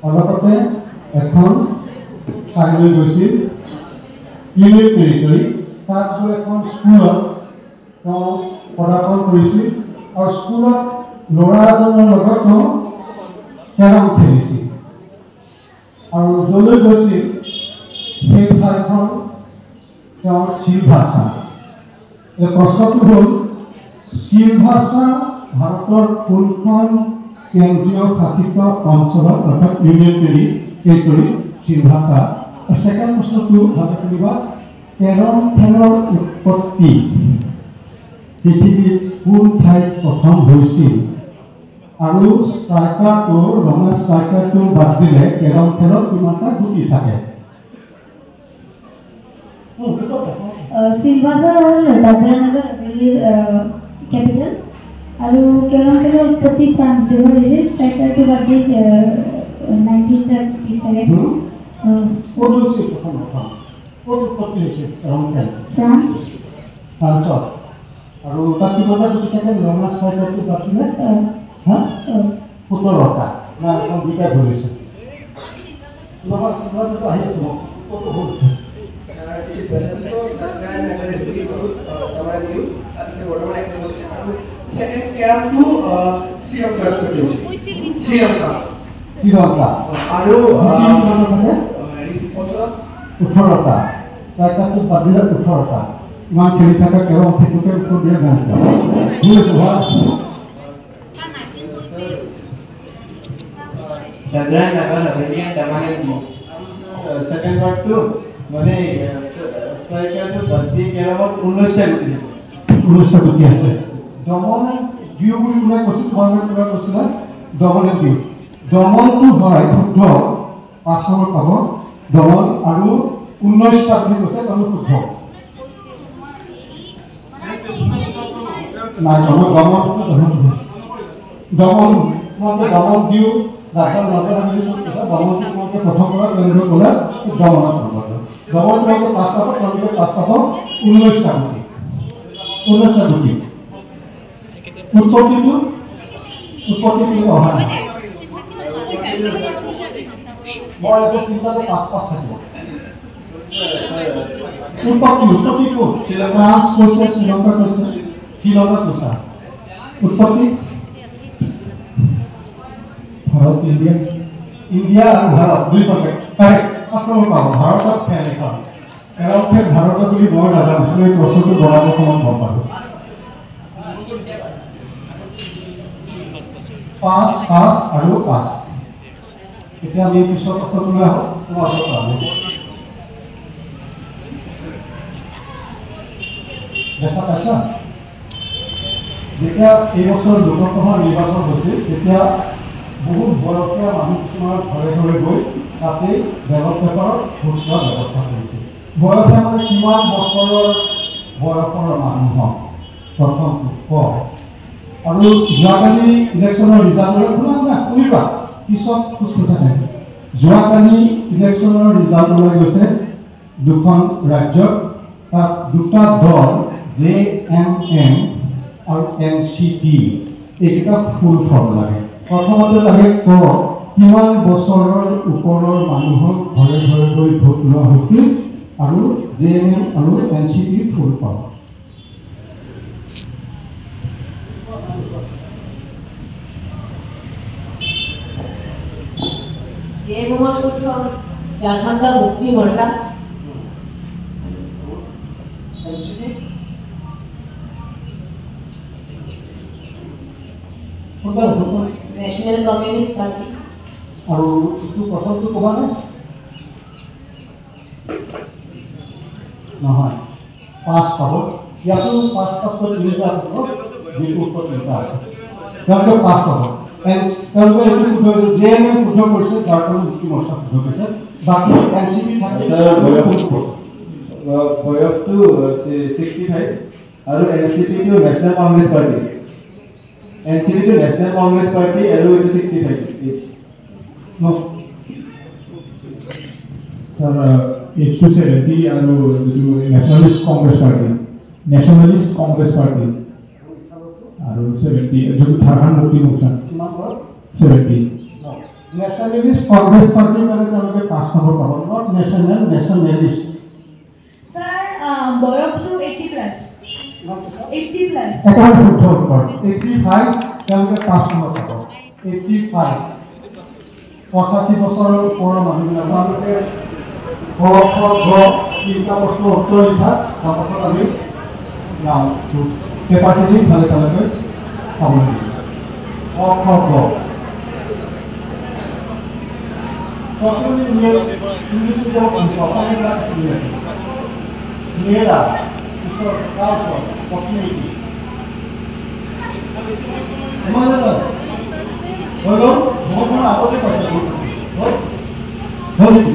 অলপতে এখন ঠাইলৈ গৈছিল ইউনিয়ন টেৰিটৰী তাত গৈ এখন স্কুলত তেওঁ পদাৰ্পণ কৰিছিল আৰু স্কুলত ল'ৰা এজনৰ লগত তেওঁ কেৰম খেলিছিল আৰু য'লৈ গৈছিল সেই ঠাইখন তেওঁৰ শিলভাষা এই প্ৰশ্নটো হ'ল শিলভাষা ভাৰতৰ কোনখন কেন্দ্ৰীয় শাসিত অঞ্চলত অৰ্থাৎ ইউনিয়ন টেৰিটৰী শিলভাষা ছেকেণ্ড প্ৰশ্নটো ভাবে শুনিবা কেৰম খেলৰ উৎপত্তি পৃথিৱীত কোন ঠাইত প্ৰথম হৈছিল আৰু ষ্ট্ৰাইকাৰটো ৰঙা ষ্ট্ৰাইকাৰটো বাদ দিলে কেৰম খেলত কিমানটা গুটি থাকে শিলভাষা হ'ল দাদৰানগৰ হাভেলীৰ কেপিটেল আৰু কেৰম খেলৰ উৎপত্তি ফ্ৰান্স দেশৰ হৈছিল ষ্ট্ৰাইকাৰটো বাদ দি 1937 ক'ত হৈছিল প্ৰথম ক'ত উৎপত্তি হৈছিল কেৰম খেল ফ্ৰান্সত আৰু তাত কিমানটা গুটি থাকে ৰঙা ষ্ট্ৰাইকাৰটো বাদ দিলে 17টা না এখন দুইটা ধৰিছে নহয় শিলভাষাটো আহি আছে ক'ত হৈছে শ্ৰীলংকা আৰু 18টা ষ্ট্ৰাইকাৰটো বাদ দিলে 18টা ইমান খেলি থকা কেৰম সেইটোকে উত্তৰ দিয়ে সেকেন্ড পাৰ্টটো মানে স্ট্ৰাইকাৰটো বাদি কেৰমত 19টা গুটি আছে দমন ডিউ বুলি কোনে কৈছিল তোমালোকে কিবা কৈছিলা দমন ডিউ দমনটো হয় শুদ্ধ 5 নম্বৰ পাব দমন আৰু 19টা বুলি কৈছে আৰু শুদ্ধ নাই দমন ডিউ ৰাজৰ মাজত আমি কৈছে দমনটো তোমালোকে প্ৰথম কৰা কেন্দ্ৰ ক'লে দমনত হ'ব দমন তোমালোকে 5 পাব তোমালোকে 5 পাব 19টা গুটি উৎপত্তিটো অহা নাই মই এইটো 3টাতে 5 থাকিব উৎপত্তিটো ফ্ৰান্স কৈছে শ্ৰীলংকা কৈছে উৎপত্তি ভাৰত ইণ্ডিয়া আৰু ভাৰত দুইটাতে কাৰেক্ট 5 নম্বৰ পাব ভাৰতত খেল এখন কেৰম খেল ভাৰতত বুলি মই নাজানিছিলোঁ এই প্ৰশ্নটো বনাবৰ সময়ত গম পালোঁ 5 আৰু 5 এতিয়া আমি পিছৰ প্ৰশ্নটোলৈ আহোঁ তোমাৰ ওচৰত দেখা পাইছা যেতিয়া এই বছৰ লোকসভা নিৰ্বাচন হৈছিল তেতিয়া বহুত বয়সীয়া মানুহ কিছুমানৰ ঘৰে ঘৰে গৈ তাতে বেলট পেপাৰত ভোট লোৱাৰ ব্যৱস্থা কৰিছিল বয়সীয়া মানে কিমান বছৰৰ বয়সৰ মানুহক প্ৰথমটো কয় আৰু যোৱাকালি ইলেকশ্যনৰ ৰিজাল্টলৈ শুনিবা পিছত খোজপোছা থাকে যোৱাকালি ইলেকশ্যনৰ ৰিজাল্ট ওলাই গৈছে দুখন ৰাজ্যত তাত দুটা দল JMM আৰু NCP এইকেইটা ফুল ফৰ্ম লাগে প্ৰথমতে লাগে কিমান বছৰৰ ওপৰৰ মানুহক ঘৰে ঘৰে গৈ ভোট লোৱা হৈছিল আৰু JMM আৰু NCP ফুল ফৰ্ম JMM ফুল ফৰ্ম ঝাৰখণ্ড মুক্তি মৰ্চা NCP नेशनल कम्युनिस्ट पार्टी আৰু এইটো প্ৰথমটো ক'বা নে নহয় 5 পাব ইয়াতো 5 কৰি তিনিটা আছে যিটো উত্তৰ তিনিটা আছে তেওঁলোকে 5 পাব তেওঁলোকে এইটো শুদ্ধ কৰিছে JNM শুদ্ধ কৰিছে ঝাৰখণ্ড মুক্তি মৰ্চা শুদ্ধ কৰিছে বাকী NCP থাকে বয়সটো 65 আৰু NCP টো নেশ্যনেল কংগ্ৰেছ পাৰ্টি NCP টো নেশ্যনেল কংগ্ৰেছ পাৰ্টি আৰু এইটো 65 age no Sir, age to 70 and Nationalist Congress Party. Nationalist Congress Party. And 70. जो थारखान Mukti Morcha 70. Nationalist Congress Party মানে তেওঁলোকে 5 নম্বৰ পাব not nationalist. Sir, বয়সটো 80 plus. 80 plus. এটা শুদ্ধ উত্তৰ 85 তেওঁলোকে 5 নম্বৰ পাব 85 65 বছৰৰ ওপৰৰ মানুহবিলাক তেওঁলোকে তিনিটা প্ৰশ্নৰ উত্তৰ লিখা তাৰপাছত আমি যাওঁ পেপাৰটো দি ভালে ভালেকৈ চাব লাগিব প্ৰশ্নটি ইংলিছ মিডিয়ামত নিয়েৰা ঈশ্বৰ কালচাৰ কমিউনিটি হৈ গ'ল বহুত সময় আগতে কৈছে হ'ল নেকি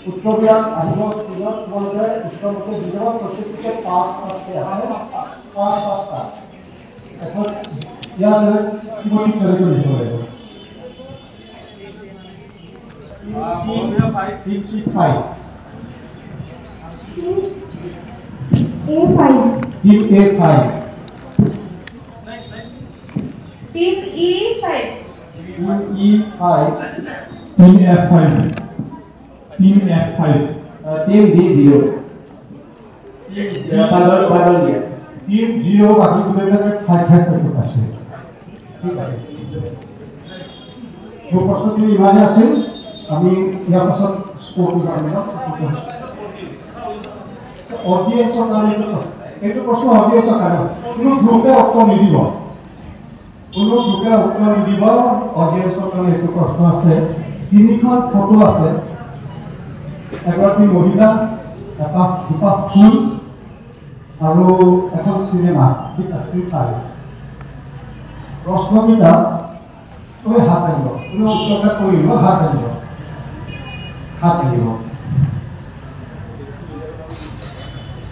উত্তৰবিলাক আহিব স্কুলত তোমালোকে উত্তৰমতে দিব প্ৰত্যেকটোতে 5 এখন ইয়াত কিমান চলিব লিখিব লাগিব A5 Team A5 Team E5 Team F5. Team F5. Team D0. Team 0 বাকি দুটাকে 5 আছে ঠিক আছে তো প্ৰশ্নটি ইমানে আছিল আমি ইয়াৰ পাছত স্কোৰটো জানিম অডিয়েন্সৰ কাৰণে এইটো প্ৰশ্ন অডিয়েন্সৰ কাৰণে কোনো গ্ৰুপে উত্তৰ নিদিব অডিয়েন্সৰ কাৰণে এইটো প্ৰশ্ন আছে তিনিখন ফটো আছে এগৰাকী মহিলা এটা দুটা ফুল আৰু এখন চিনেমা ঠিক আছে প্ৰশ্নকেইটা চবে হাত আনিব কোনো উত্তৰটা কৰিব হাত আনিব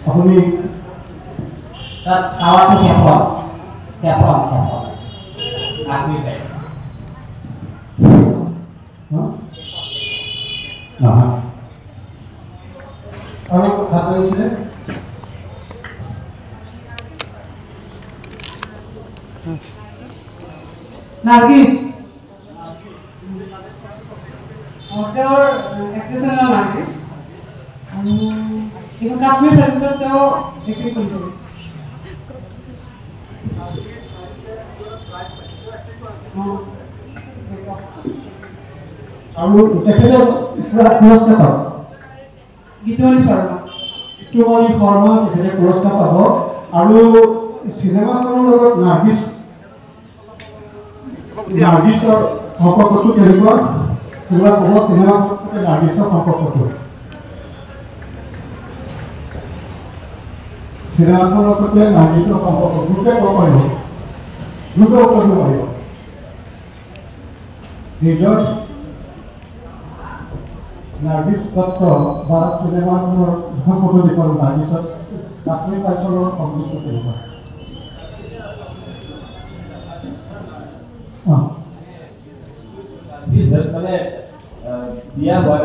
আপুনি টাৱাৰটো চেপন আপনি আৰু হাত আনিছিলে নাৰ্গিস তেওঁৰ এক্ট্ৰেছৰ নাম নাৰ্গিছ আৰু এইখন কাশ্মীৰ ফিল্মছত তেওঁ এক্টিং কৰিছিল আৰু তেখেতে পুৰস্কাৰ পাব গীতমণি শৰ্মা তেখেতে পুৰস্কাৰ পাব আৰু চিনেমাখনৰ লগত নাৰ্গিছৰ সম্পৰ্কটো কেনেকুৱা ক'ব চিনেমাখনৰ নাৰ্গিছৰ সম্পৰ্কটো চিনেমাখনৰ সৈতে নাৰ্গিছৰ সম্পৰ্ক গ্ৰুপে ক'ব পাৰিব গ্ৰুপে উত্তৰ দিব পাৰিব নিজৰ নাৰ্গিছ দত্ত বা চিনেমাখনৰ যিখন ফটো দেখুৱালোঁ নাৰ্গিছত কাশ্মীৰ ফাইলছৰ লগত সংযুক্ত কেনেকুৱা মানে বিয়া হোৱাৰ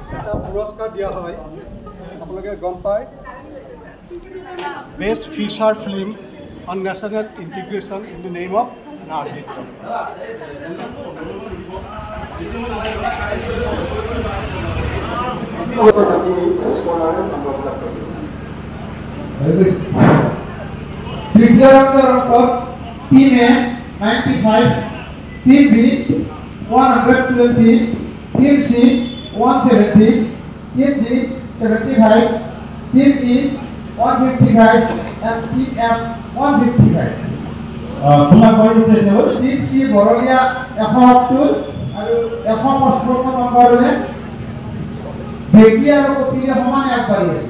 এটা পুৰস্কাৰ দিয়া হয় আপোনালোকে গম পায় best feature film on national integration in the name of Nargis তৃতীয় ৰাউণ্ডৰ অংকত team A 95, team B 120, team C 170, team D 75, team E 155 and team F 155. কোনা কৰি আছে এতিয়া টিম সি বৰলীয়া 170 আৰু 155 নম্বৰৰে বেগী আৰু কপিলে সমানে আগবাঢ়ি আছে।